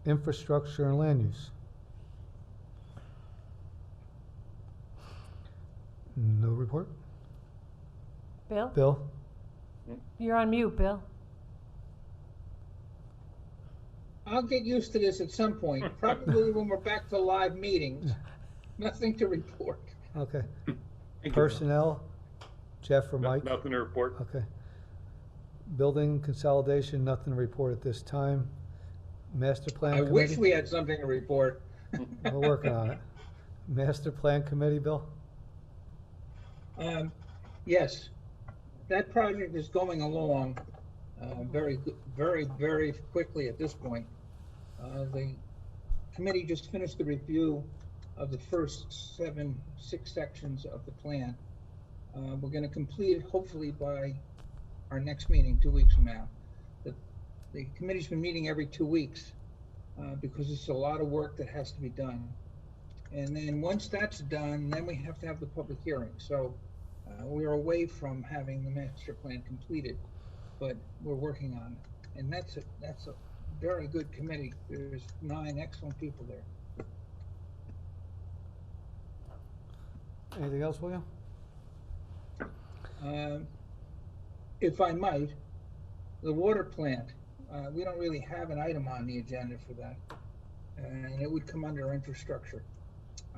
infrastructure and land use. No report. Bill? Bill? You're on mute, Bill. I'll get used to this at some point, probably when we're back to live meetings. Nothing to report. Okay. thank you, Bill. Personnel, Jeff or Mike? Nothing to report. Okay. Building consolidation, nothing to report at this time. Master plan I committee? wish we had something to report. We're working on it. Master plan committee, Bill? Yes, that project is going along very quickly at this point. The committee just finished the review of the first 6 sections of the plan. We're going to complete it hopefully by our next meeting 2 weeks from now. The committee's been meeting every 2 weeks because it's a lot of work that has to be done. And then once that's done, then we have to have the public hearing. So we're away from having the master plan completed, but we're working on it. And that's a very good committee. There's 9 excellent people there. Anything else, William? If I might, the water plant, we don't really have an item on the agenda for that. And it would come under infrastructure.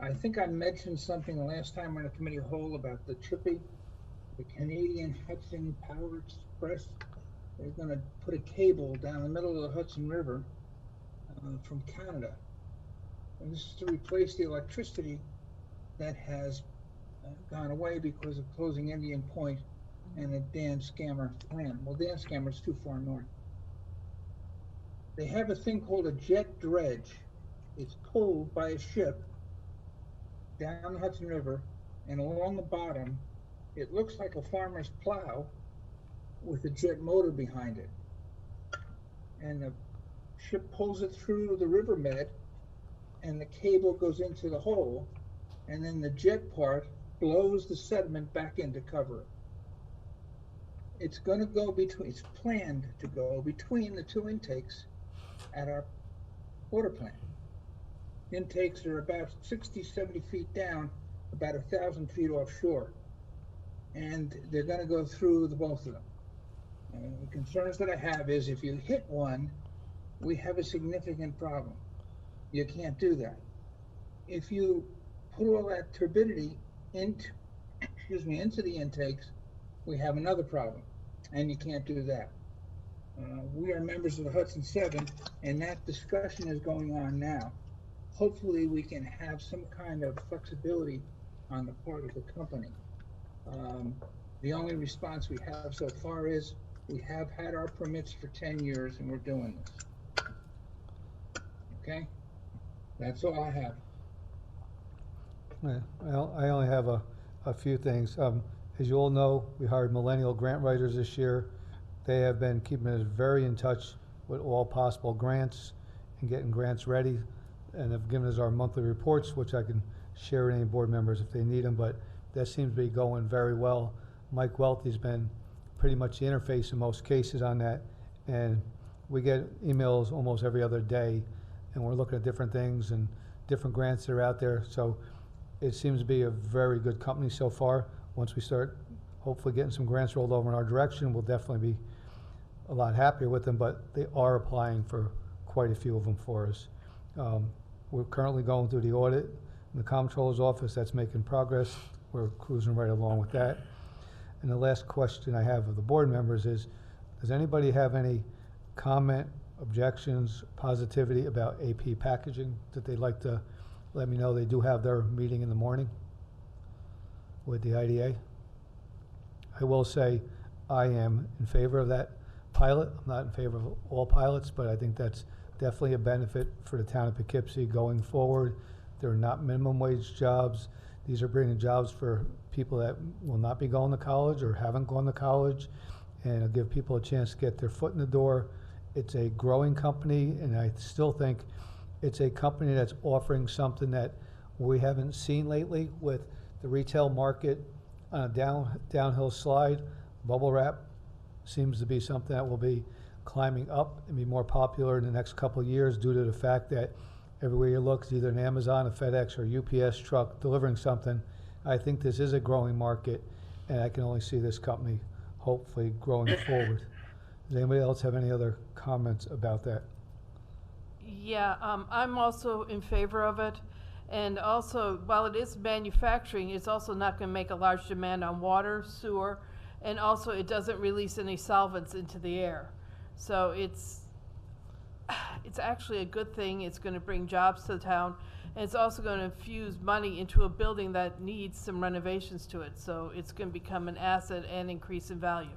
I think I mentioned something the last time on a committee whole about the Chippy, the Canadian Hudson Power Express. They're going to put a cable down the middle of the Hudson River from Canada. And this is to replace the electricity that has gone away because of closing Indian Point and the Dan Scammer plant. Well, Dan Scammer's too far north. They have a thing called a jet dredge. It's pulled by a ship down the Hudson River, and along the bottom, it looks like a farmer's plow with a jet motor behind it. And the ship pulls it through the riverbed, and the cable goes into the hole, and then the jet part blows the sediment back in to cover it. It's going to go between, it's planned to go between the 2 intakes at our water plant. Intakes are about 60, 70 feet down, about 1,000 feet offshore. And they're going to go through the both of them. The concerns that I have is if you hit one, we have a significant problem. You can't do that. If you put all that turbidity into the intakes, we have another problem, and you can't do that. We are members of the Hudson 7, and that discussion is going on now. Hopefully we can have some kind of flexibility on the part of the company. the only response we have so far is, we have had our permits for 10 years and we're doing this. Okay? That's all I have. Yeah, well, I only have a few things. As you all know, we hired millennial grant writers this year. They have been keeping us very in touch with all possible grants and getting grants ready, and have given us our monthly reports, which I can share with any board members if they need them, but that seems to be going very well. Mike Welty's been pretty much the interface in most cases on that, and we get emails almost every other day, and we're looking at different things and different grants that are out there, so it seems to be a very good company so far. Once we start hopefully getting some grants rolled over in our direction, we'll definitely be a lot happier with them, but they are applying for quite a few of them for us. We're currently going through the audit in the comptroller's office. That's making progress. We're cruising right along with that. And the last question I have of the board members is, does anybody have any comment, objections, positivity about AP packaging that they'd like to let me know? They do have their meeting in the morning with the IDA. I will say I am in favor of that pilot. I'm not in favor of all pilots, but I think that's definitely a benefit for the town of Poughkeepsie going forward. They're not minimum wage jobs. These are bringing jobs for people that will not be going to college or haven't gone to college, and it'll give people a chance to get their foot in the door. It's a growing company, and I still think it's a company that's offering something that we haven't seen lately with the retail market on a downhill slide. Bubble wrap seems to be something that will be climbing up and be more popular in the next couple of years due to the fact that everywhere you look is either an Amazon, a FedEx, or UPS truck delivering something. I think this is a growing market, and I can only see this company hopefully growing forward. Does anybody else have any other comments about that? Yeah, I'm also in favor of it. And also, while it is manufacturing, it's also not going to make a large demand on water, sewer, and also it doesn't release any solvents into the air. So it's actually a good thing. It's going to bring jobs to the town, and it's also going to infuse money into a building that needs some renovations to it. So it's going to become an asset and increase in value.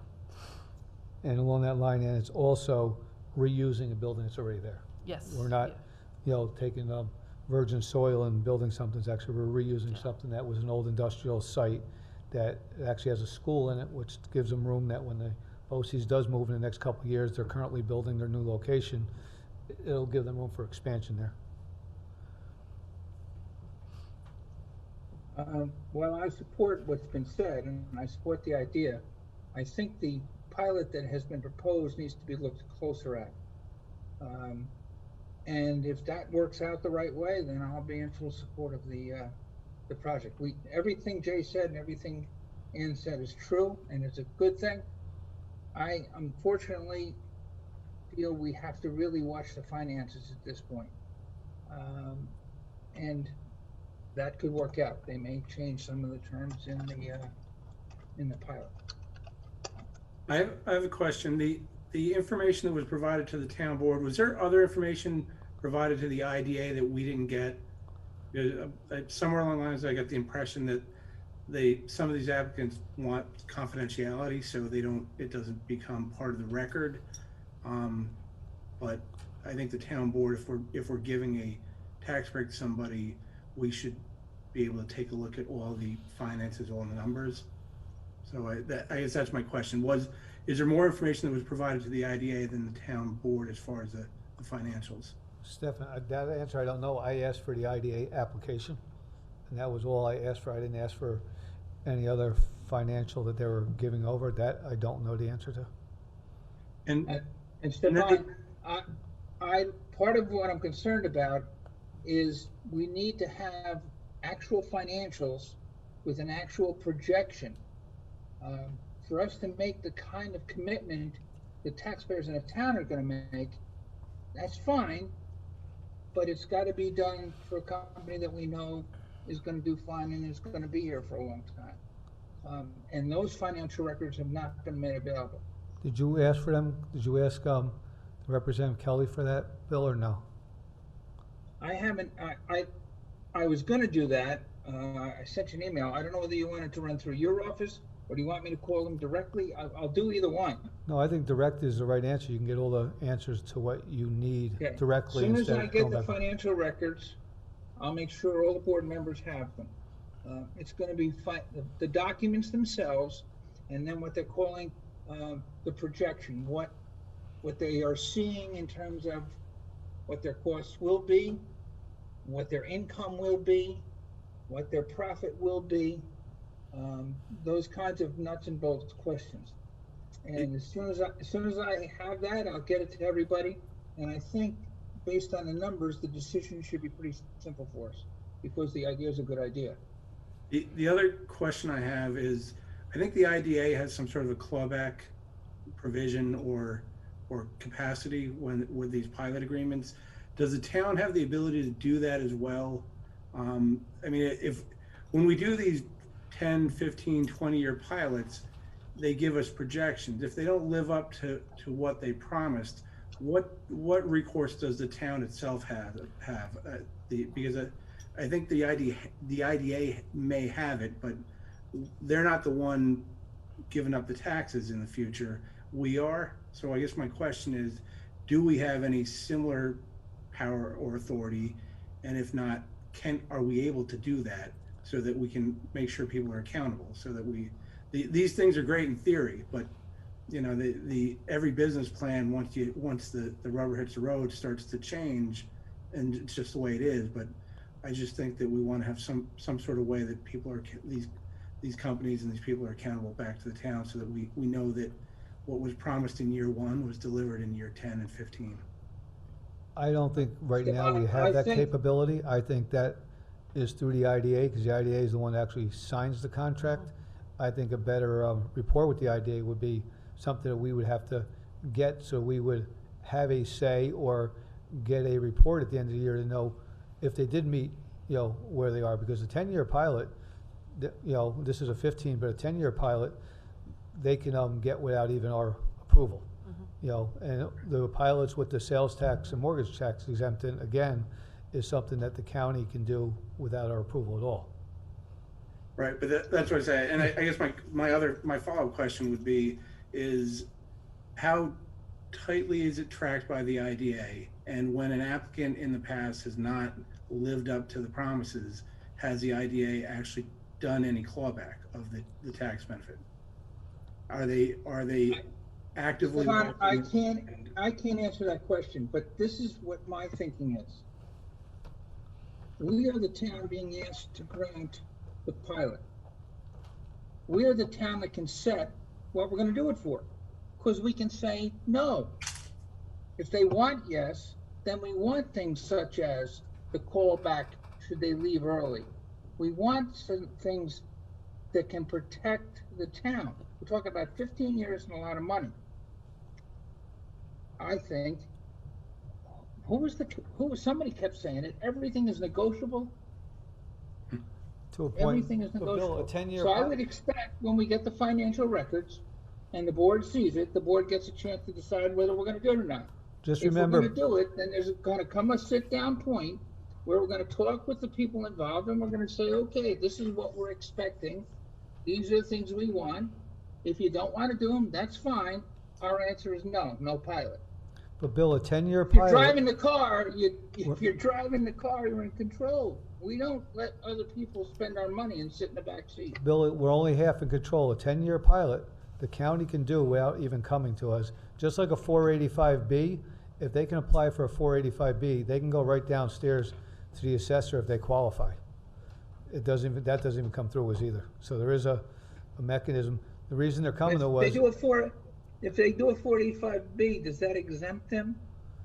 And along that line, and it's also reusing a building that's already there. Yes. We're not, taking virgin soil and building something. It's actually, we're reusing something that was an old industrial site that actually has a school in it, which gives them room that when the BOCES does move in the next couple of years, they're currently building their new location. It'll give them room for expansion there. Well, I support what's been said, and I support the idea. I think the pilot that has been proposed needs to be looked closer at. And if that works out the right way, then I'll be in full support of the project. Everything Jay said and everything Ann said is true, and it's a good thing. I unfortunately feel we have to really watch the finances at this point. And that could work out. They may change some of the terms in the pilot. I have a question. The information that was provided to the town board, was there other information provided to the IDA that we didn't get? Somewhere along the lines, I got the impression that some of these applicants want confidentiality, so it doesn't become part of the record. But I think the town board, if we're giving a tax break to somebody, we should be able to take a look at all the finances, all the numbers. So I guess that's my question. Is there more information that was provided to the IDA than the town board as far as the financials? Stefan, that answer I don't know. I asked for the IDA application, and that was all I asked for. I didn't ask for any other financial that they were giving over. That I don't know the answer to. And Stefan, I part of what I'm concerned about is we need to have actual financials with an actual projection. For us to make the kind of commitment the taxpayers in the town are going to make, that's fine, but it's got to be done for a company that we know is going to do fine and is going to be here for a long time. And those financial records have not been made available. Did you ask for them? Did you ask Representative Kelly for that, Bill, or no? I haven't. I was going to do that. I sent you an email. I don't know whether you wanted to run through your office Or do you want me to call them directly? I'll do either one. No, I think direct is the right answer. You can get all the answers to what you need Okay. directly As soon as instead I of get going the back. financial records, I'll make sure all the board members have them. It's gonna be the documents themselves, and then what they're calling, the projection, what they are seeing in terms of what their costs will be, what their income will be, what their profit will be, those kinds of nuts and bolts questions. And as soon as I have that, I'll get it to everybody. And I think, based on the numbers, the decision should be pretty simple for us, because the idea is a good idea. The other question I have is, I think the IDA has some sort of a clawback provision or capacity with these pilot agreements. Does the town have the ability to do that as well? I mean, when we do these 10, 15, 20-year pilots, they give us projections. If they don't live up to what they promised, what recourse does the town itself have? Because I think the IDA may have it, but they're not the one giving up the taxes in the future. We are. So I guess my question is, do we have any similar power or authority? And if not, are we able to do that so that we can make sure people are accountable? So that these things are great in theory, but you know, every business plan, once the rubber hits the road, starts to change, and it's just the way it is. But I just think that we want to have some sort of way that people are, these companies and these people are accountable back to the town, so that we know that what was promised in year 1 was delivered in year 10 and 15. I don't think right now we have that capability. I think that is through the IDA, because the IDA is the one that actually signs the contract. I think a better report with the IDA would be something that we would have to get, so we would have a say or get a report at the end of the year to know if they did meet, you know, where they are. Because a 10-year pilot, you know, this is a 15, but a 10-year pilot, they can get without even our approval. You know, and the pilots with the sales tax and mortgage tax exemption, again, is something that the county can do without our approval at all. Right, but that's what I say. And I guess my follow-up question would be, is how tightly is it tracked by the IDA? And when an applicant in the past has not lived up to the promises, has the IDA actually done any clawback of the tax benefit? Are they actively? Stefan, I can't answer that question, but this is what my thinking is. We are the town being asked to grant the pilot. We are the town that can set what we're going to do it for, because we can say no. If they want yes, then we want things such as the callback should they leave early. We want some things that can protect the town. We're talking about 15 years and a lot of money. I think, somebody kept saying it, everything is negotiable. To a point. Everything is But negotiable. Bill, a 10-year So I would expect when we get the financial records and the board sees it, the board gets a chance to decide whether we're gonna do it or not. Just If we're remember, gonna do it, then there's gonna come a sit-down point where we're gonna talk with the people involved, and we're gonna say, okay, this is what we're expecting. These are the things we want. If you don't wanna do them, that's fine. Our answer is no pilot. but Bill, a 10-year If you're pilot. driving the car, if you're driving the car, you're in control. We don't let other people spend our money and sit in the back seat. Bill, we're only half in control. A 10-year pilot, the county can do without even coming to us. Just like a 485B, if they can apply for a 485B, they can go right downstairs to the assessor if they qualify. That doesn't even come through us either. So there is a mechanism. The reason they're coming to us. If they do a 485B, does that exempt them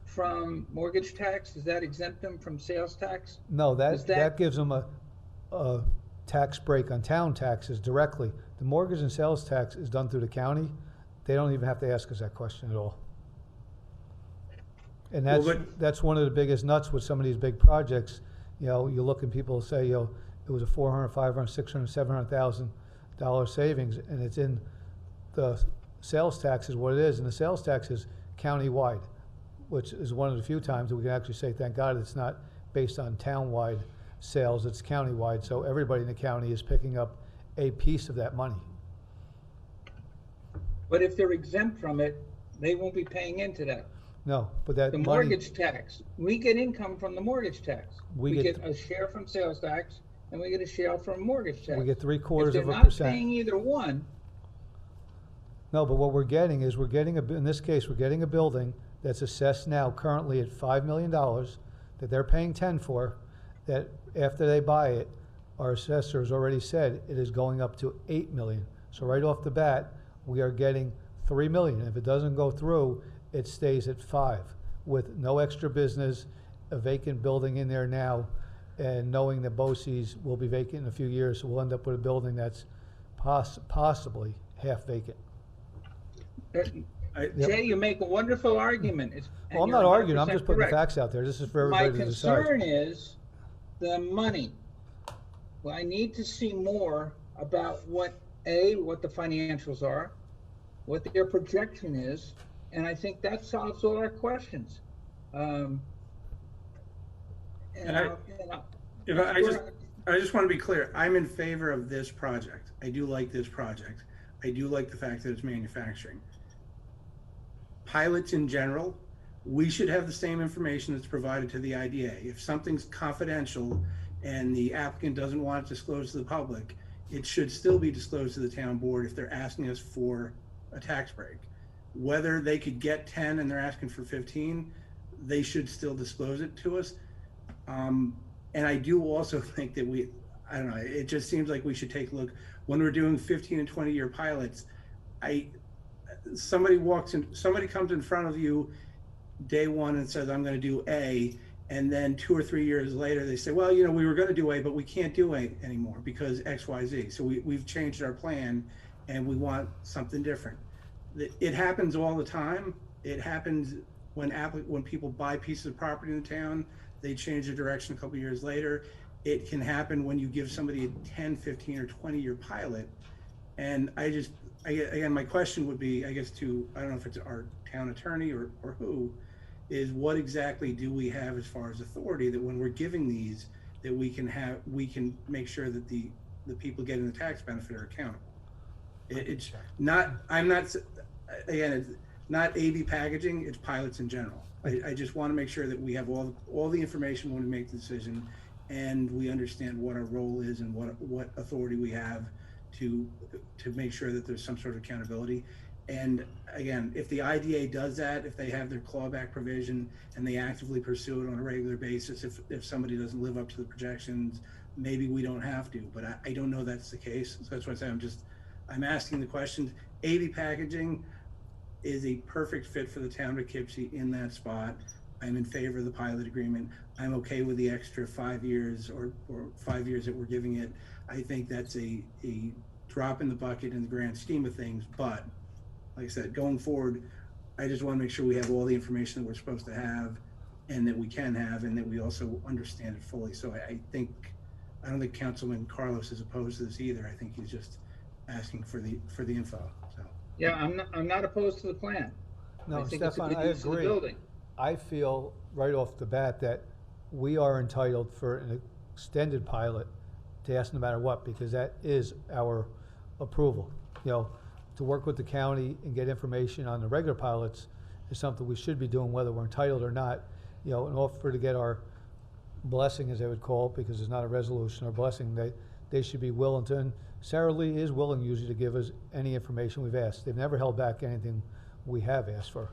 from mortgage tax? Does that exempt them from sales tax? No, that gives them a tax break on town taxes directly. The mortgage and sales tax is done through the county. They don't even have to ask us that question at all. And that's one of the biggest nuts with some of these big projects. You know, you look and people say, you know, it was a $400,000, $500,000, $600,000, $700,000 savings, and it's in the sales tax is what it is, and the sales tax is county-wide, which is one of the few times that we can actually say, thank God it's not based on town-wide sales, it's county-wide, so everybody in the county is picking up a piece of that money. But if they're exempt from it, they won't be paying into that. No, but that The money, mortgage tax, we get income from the mortgage tax. We We get- get a share from sales tax, and we get a share from mortgage tax. we get If 3/4 they're of a not percent. paying either one, No, but what we're getting is, in this case, we're getting a building that's assessed now currently at $5 million, that they're paying 10 for, that after they buy it, our assessor has already said it is going up to 8 million. So right off the bat, we are getting 3 million. If it doesn't go through, it stays at 5, with no extra business, a vacant building in there now, and knowing that BOCES will be vacant in a few years, so we'll end up with a building that's possibly half vacant. Jay, you make a wonderful argument. And Well, I'm you're not arguing, I'm 100% just putting the correct. facts out there. This is for My everybody to decide. concern is the money. Well, I need to see more about what the financials are, what their projection is, and I think that solves all our questions. And I I'll- just want to be clear, I'm in favor of this project. I do like this project. I do like the fact that it's manufacturing. Pilots in general, we should have the same information that's provided to the IDA. If something's confidential and the applicant doesn't want it disclosed to the public, it should still be disclosed to the town board if they're asking us for a tax break. Whether they could get 10 and they're asking for 15, they should still disclose it to us. And I do also think that I don't know, it just seems like we should take a look when we're doing 15 and 20-year pilots. Somebody comes in front of you day one and says, I'm going to do A, and then 2 or 3 years later they say, well, we were going to do A, but we can't do A anymore because X, Y, Z. So we've changed our plan and we want something different. It happens all the time. It happens when people buy pieces of property in the town, they change their direction a couple of years later. It can happen when you give somebody a 10, 15, or 20-year pilot. And again, my question would be, I guess, I don't know if it's our town attorney or who, is what exactly do we have as far as authority that when we're giving these, that we can make sure that the people getting the tax benefit are accountable. It's not AB packaging, it's pilots in general. I just want to make sure that we have all the information when we make the decision, and we understand what our role is and what authority we have to make sure that there's some sort of accountability. And again, if the IDA does that, if they have their clawback provision and they actively pursue it on a regular basis, if somebody doesn't live up to the projections, maybe we don't have to, but I don't know that's the case. So that's why I say I'm asking the questions. AB packaging is a perfect fit for the town of Poughkeepsie in that spot. I'm in favor of the pilot agreement. I'm okay with the extra 5 years or 5 years that we're giving it. I think that's a drop in the bucket in the grand scheme of things. But like I said, going forward, I just want to make sure we have all the information that we're supposed to have and that we can have, and that we also understand it fully. So I don't think Councilman Carlos is opposed to this either. I think he's just asking for the info. So. Yeah, I'm not opposed to the plan. No, think it's a Stefan, good I use of the agree. building. I feel right off the bat that we are entitled for an extended pilot to ask no matter what, because that is our approval. To work with the county and get information on the regular pilots is something we should be doing whether we're entitled or not. In order to get our blessing, as they would call it, because it's not a resolution or blessing, they should be willing to. And Sarah Lee is willing usually to give us any information we've asked. They've never held back anything we have asked for.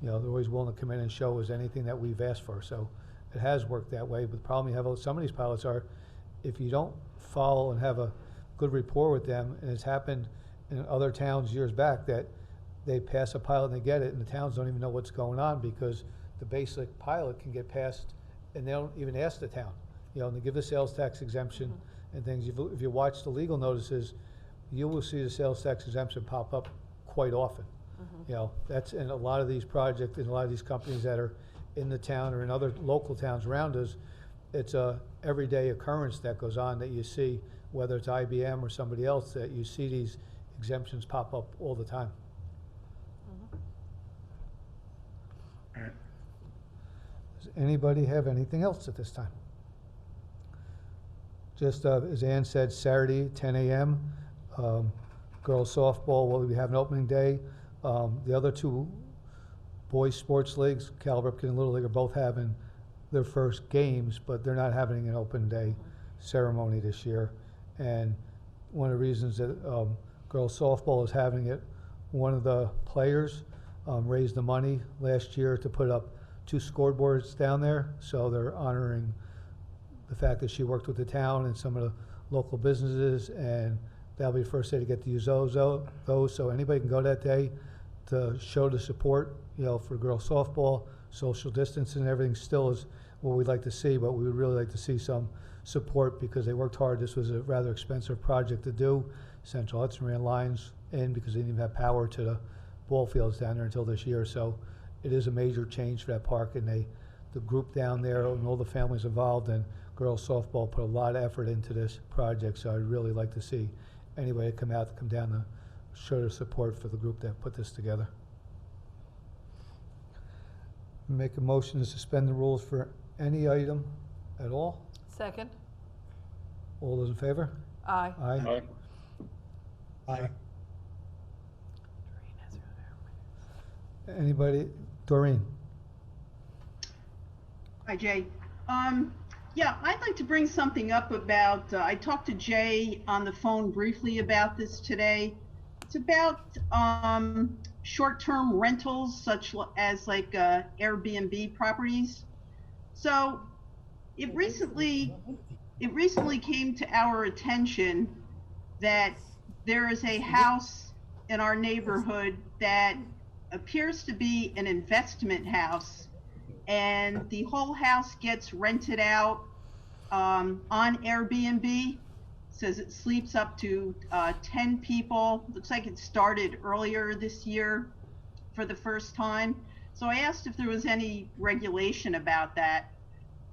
They're always willing to come in and show us anything that we've asked for. So it has worked that way. But the problem you have with some of these pilots are, if you don't follow and have a good rapport with them, and it's happened in other towns years back that they pass a pilot and they get it, and the towns don't even know what's going on because the basic pilot can get passed and they don't even ask the town. And they give the sales tax exemption and things. If you watch the legal notices, you will see the sales tax exemption pop up quite often. That's in a lot of these projects, in a lot of these companies that are in the town or in other local towns around us. It's a everyday occurrence that goes on that you see, whether it's IBM or somebody else, that you see these exemptions pop up all the time. All right. Does anybody have anything else at this time? Just as Ann said, Saturday, 10 a.m. girls softball will be having opening day. The other two boys sports leagues, Cal Ripken and Little League, are both having their first games, but they're not having an open day ceremony this year. And one of the reasons that girls softball is having it, one of the players raised the money last year to put up 2 scoreboards down there, so they're honoring the fact that she worked with the town and some of the local businesses, and that'll be the first day to get to use those. So anybody can go that day to show the support, for girls softball. Social distancing and everything still is what we'd like to see, but we would really like to see some support because they worked hard. This was a rather expensive project to do. Central Hudson ran lines in because they didn't even have power to the ball fields down there until this year. So it is a major change for that park, and the group down there and all the families involved and girls softball put a lot of effort into this project. So I'd really like to see anybody come down to show their support for the group that put this together. Make a motion to suspend the rules for any item at all. Second? All those in favor? Aye. Aye. Aye. Anybody? Doreen? Hi, Jay. Yeah, I'd like to bring something up about, I talked to Jay on the phone briefly about this today. It's about short-term rentals such as like Airbnb properties. So it recently came to our attention that there is a house in our neighborhood that appears to be an investment house, and the whole house gets rented out on Airbnb. Says it sleeps up to 10 people. Looks like it started earlier this year for the first time. So I asked if there was any regulation about that.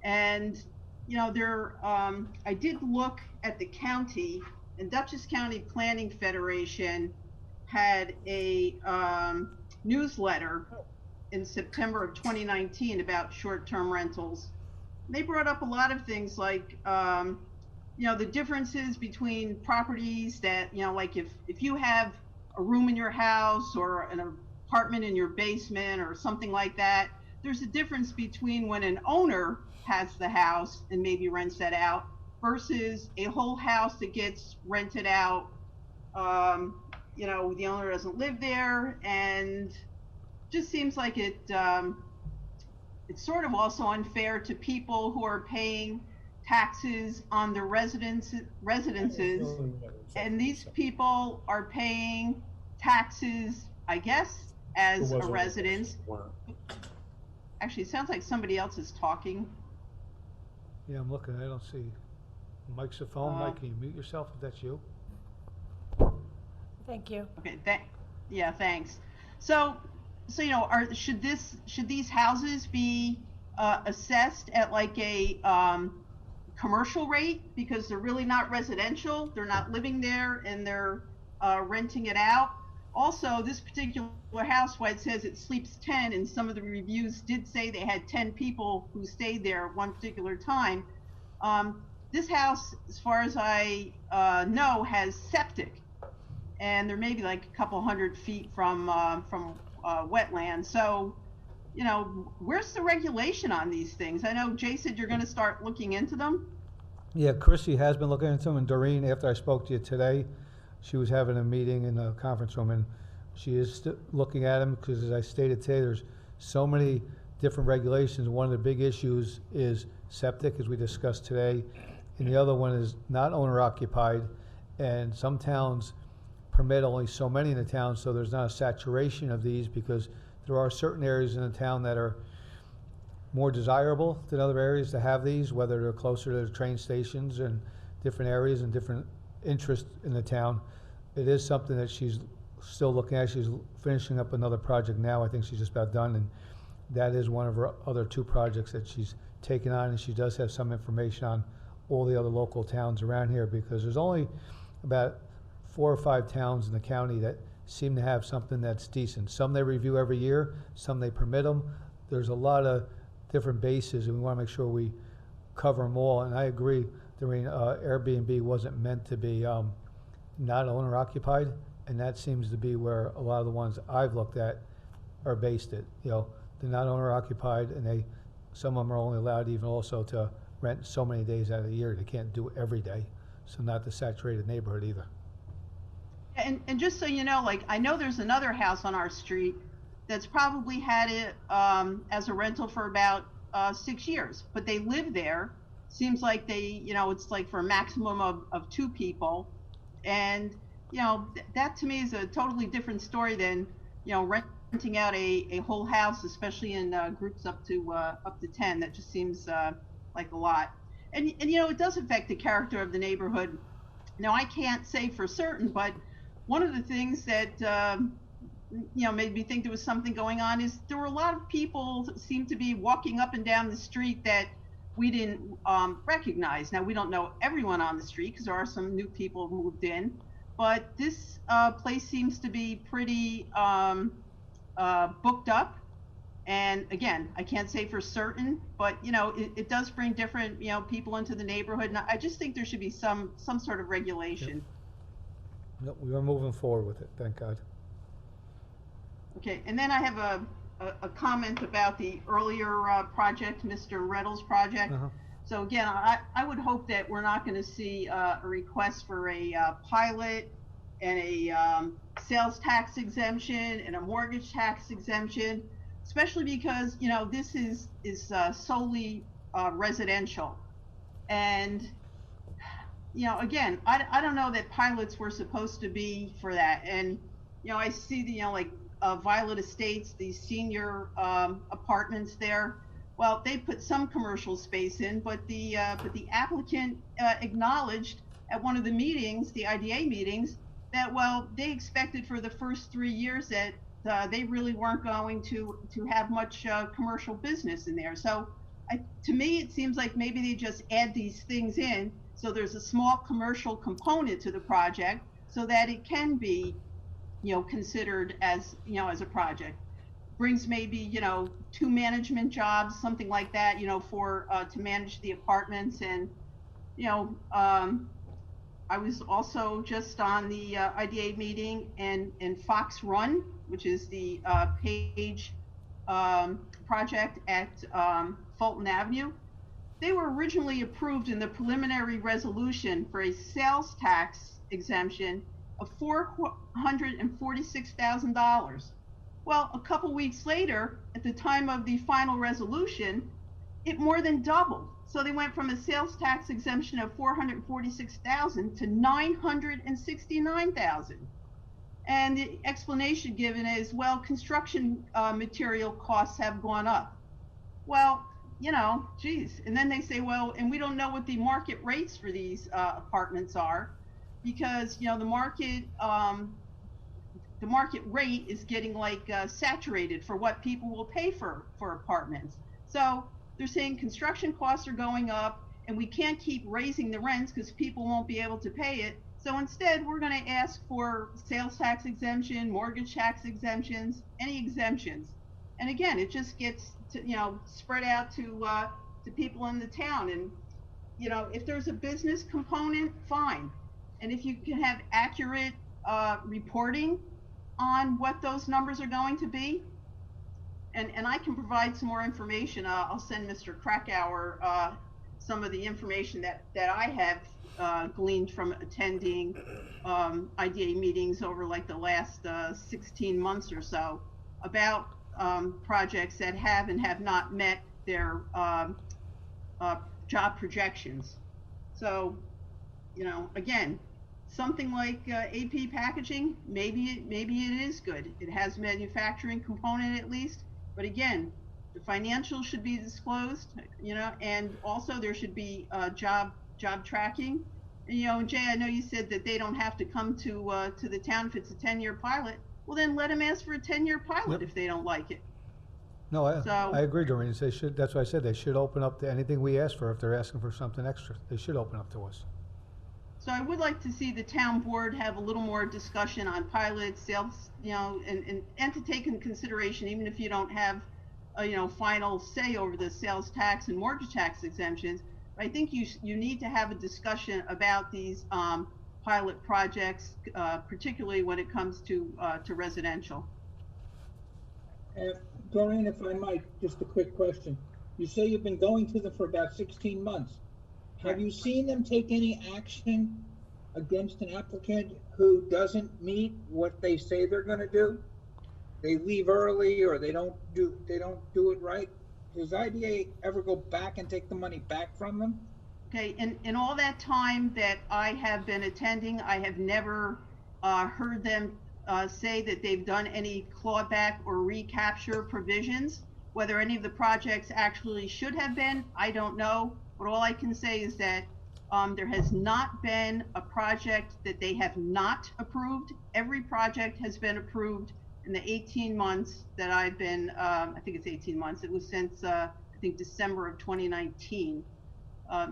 And I did look at the county, and Dutchess County Planning Federation had a newsletter in September of 2019 about short-term rentals. They brought up a lot of things like, the differences between properties that, like if you have a room in your house or an apartment in your basement or something like that, there's a difference between when an owner has the house and maybe rents that out versus a whole house that gets rented out. The owner doesn't live there, and just seems like it's sort of also unfair to people who are paying taxes on their residences, and these people are paying taxes, I guess, as a residence. Actually, it sounds like somebody else is talking. Yeah, I'm looking. I don't see Mike's the phone. Mike, can you mute yourself if that's you? Thank you. Okay, yeah, thanks. So should these houses be assessed at like a commercial rate because they're really not residential? They're not living there and they're renting it out. Also, this particular house, why it says it sleeps 10, and some of the reviews did say they had 10 people who stayed there at one particular time. This house, as far as I know, has septic, and they're maybe like a couple 100 feet from wetland. So, where's the regulation on these things? I know Jay said you're going to start looking into them. Yeah, Chrissy has been looking into them, and Doreen, after I spoke to you today, she was having a meeting in the conference room, and she is looking at them because, as I stated today, there's so many different regulations. One of the big issues is septic, as we discussed today, and the other one is not owner-occupied, and some towns permit only so many in the town, so there's not a saturation of these because there are certain areas in the town that are more desirable than other areas to have these, whether they're closer to the train stations and different areas and different interests in the town. It is something that she's still looking at. She's finishing up another project now. I think she's just about done, and that is one of her other 2 projects that she's taken on, and she does have some information on all the other local towns around here because there's only about 4 or 5 towns in the county that seem to have something that's decent. Some they review every year, some they permit them. There's a lot of different bases, and we want to make sure we cover them all. And I agree, Doreen, Airbnb wasn't meant to be not owner-occupied. And that seems to be where a lot of the ones I've looked at are based at, you know, they're not owner occupied, and some of them are only allowed even also to rent so many days out of the year. They can't do it every day, so not the saturated neighborhood either. And just so you know, like, I know there's another house on our street that's probably had it as a rental for about 6 years, but they live there. Seems like they, you know, it's like for a maximum of 2 people. And, you know, that to me is a totally different story than, you know, renting out a whole house, especially in groups up to 10. That just seems like a lot. And, you know, it does affect the character of the neighborhood. Now, I can't say for certain, but one of the things that, you know, made me think there was something going on is there were a lot of people that seemed to be walking up and down the street that we didn't recognize. Now, we don't know everyone on the street because there are some new people who moved in, but this place seems to be pretty booked up. And again, I can't say for certain, but, you know, it does bring different, you know, people into the neighborhood. And I just think there should be some sort of regulation. No, we are moving forward with it, thank God. Okay, and then I have a comment about the earlier project, Mr. Reddle's project. So again, I would hope that we're not going to see a request for a pilot and a sales tax exemption and a mortgage tax exemption, especially because, you know, this is solely residential. And, you know, again, I don't know that pilots were supposed to be for that. And, you know, I see the, you know, like Violet Estates, these senior apartments there. Well, they put some commercial space in, but the applicant acknowledged at one of the meetings, the IDA meetings, that, well, they expected for the first 3 years that they really weren't going to have much commercial business in there. So to me, it seems like maybe they just add these things in so there's a small commercial component to the project so that it can be, you know, considered as, you know, as a project. Brings maybe, you know, 2 management jobs, something like that, you know, for to manage the apartments. And, you know, I was also just on the IDA meeting and Fox Run, which is the Page project at Fulton Avenue. They were originally approved in the preliminary resolution for a sales tax exemption of $446,000. Well, a couple weeks later, at the time of the final resolution, it more than doubled. So they went from a sales tax exemption of $446,000 to $969,000. And the explanation given is, well, construction material costs have gone up. Well, you know, geez. And then they say, well, and we don't know what the market rates for these apartments are, because, you know, the market rate is getting like saturated for what people will pay for apartments. So they're saying construction costs are going up and we can't keep raising the rents because people won't be able to pay it. So instead, we're going to ask for sales tax exemption, mortgage tax exemptions, any exemptions. And again, it just gets to, you know, spread out to people in the town. And, you know, if there's a business component, fine. And if you can have accurate reporting on what those numbers are going to be, and I can provide some more information. I'll send Mr. Krakauer some of the information that I have gleaned from attending IDA meetings over like the last 16 months or so about projects that have and have not met their job projections. So, you know, again, something like AP packaging, maybe it is good. It has manufacturing component at least, but again, the financials should be disclosed, you know, and also there should be job tracking. And, you know, Jay, I know you said that they don't have to come to the town if it's a 10-year pilot. Well, then let them ask for a 10-year pilot if they don't like it. No, I agree, Doreen. They should. That's why I said they should open up to anything we ask for. If they're asking for something extra, they should open up to us. So I would like to see the town board have a little more discussion on pilots, sales, you know, and to take into consideration, even if you don't have a, you know, final say over the sales tax and mortgage tax exemptions, I think you need to have a discussion about these pilot projects, particularly when it comes to residential. Doreen, if I might, just a quick question. You say you've been going to them for about 16 months. Have you seen them take any action against an applicant who doesn't meet what they say they're going to do? They leave early or they don't do it right? Does IDA ever go back and take the money back from them? Okay, in all that time that I have been attending, I have never heard them say that they've done any clawback or recapture provisions. Whether any of the projects actually should have been, I don't know. But all I can say is that there has not been a project that they have not approved. Every project has been approved in the 18 months that I've been, I think it's 18 months. It was since, I think, December of 2019.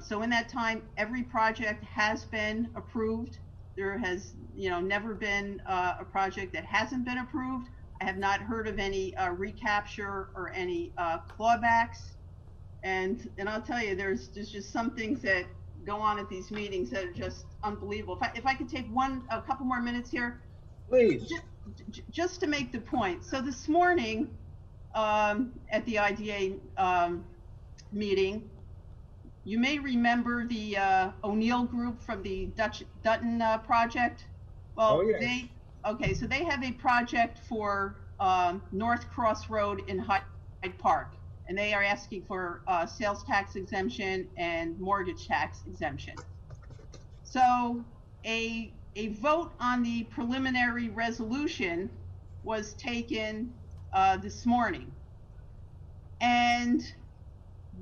So in that time, every project has been approved. There has, never been a project that hasn't been approved. I have not heard of any recapture or any clawbacks. And I'll tell you, there's just some things that go on at these meetings that are just unbelievable. If I could take a couple more minutes here. Please. Just to make the point. So this morning at the IDA meeting, you may remember the O'Neill Group from the Dutton project. Well, oh, yeah. So they have a project for North Cross Road in Hyde Park, and they are asking for sales tax exemption and mortgage tax exemption. So a vote on the preliminary resolution was taken this morning, and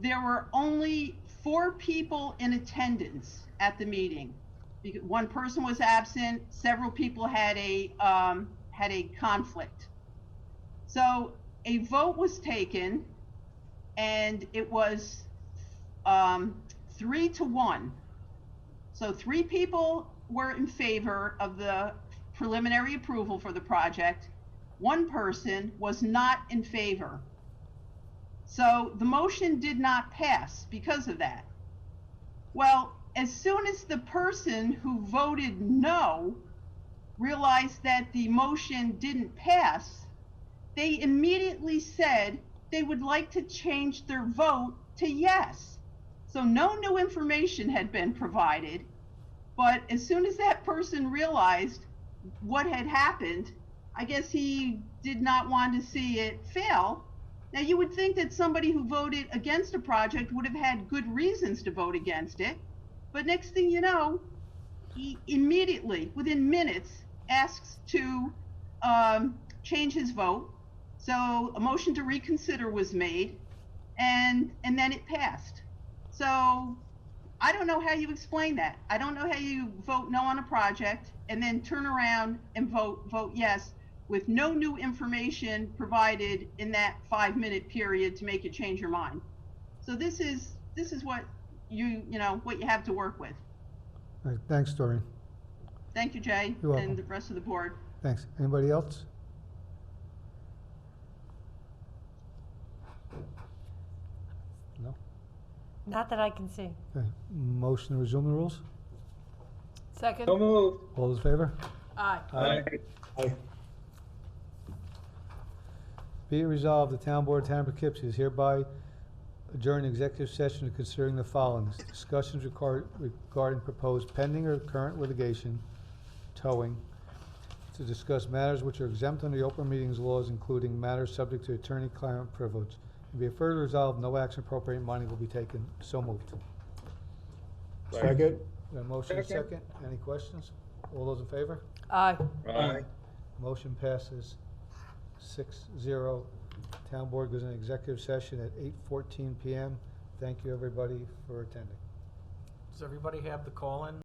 there were only 4 people in attendance at the meeting. One person was absent. Several people had a conflict. So a vote was taken, and it was 3-1. So 3 people were in favor of the preliminary approval for the project. 1 person was not in favor. So the motion did not pass because of that. Well, as soon as the person who voted no realized that the motion didn't pass, they immediately said they would like to change their vote to yes. So no new information had been provided, but as soon as that person realized what had happened, I guess he did not want to see it fail. Now, you would think that somebody who voted against a project would have had good reasons to vote against it, but next thing you know, he immediately, within minutes, asks to change his vote. So a motion to reconsider was made, and then it passed. So I don't know how you explain that. I don't know how you vote no on a project and then turn around and vote yes with no new information provided in that 5-minute period to make you change your mind. So this is what what you have to work with. All right, thanks, Doreen. Thank you, Jay, You're welcome. and the rest of the board. Thanks. Anybody else? No? Not that I can see. Okay. Motion to resume the rules? Second? So moved. All those in favor? Aye. Aye. Be it resolved, the Town Board of Town of Poughkeepsie is hereby adjourned executive session to considering the following. Discussions regarding proposed pending or current litigation, towing, to discuss matters which are exempt under the open meetings laws, including matters subject to attorney-client privilege. And be it further resolved, no action appropriate money will be taken. So moved. Second. We have a motion and a Second. second. Any questions? All those in favor? Aye. Aye. Motion passes 6-0. Town Board goes into executive session at 8:14 PM. Thank you, everybody, for attending. Does everybody have the call-in?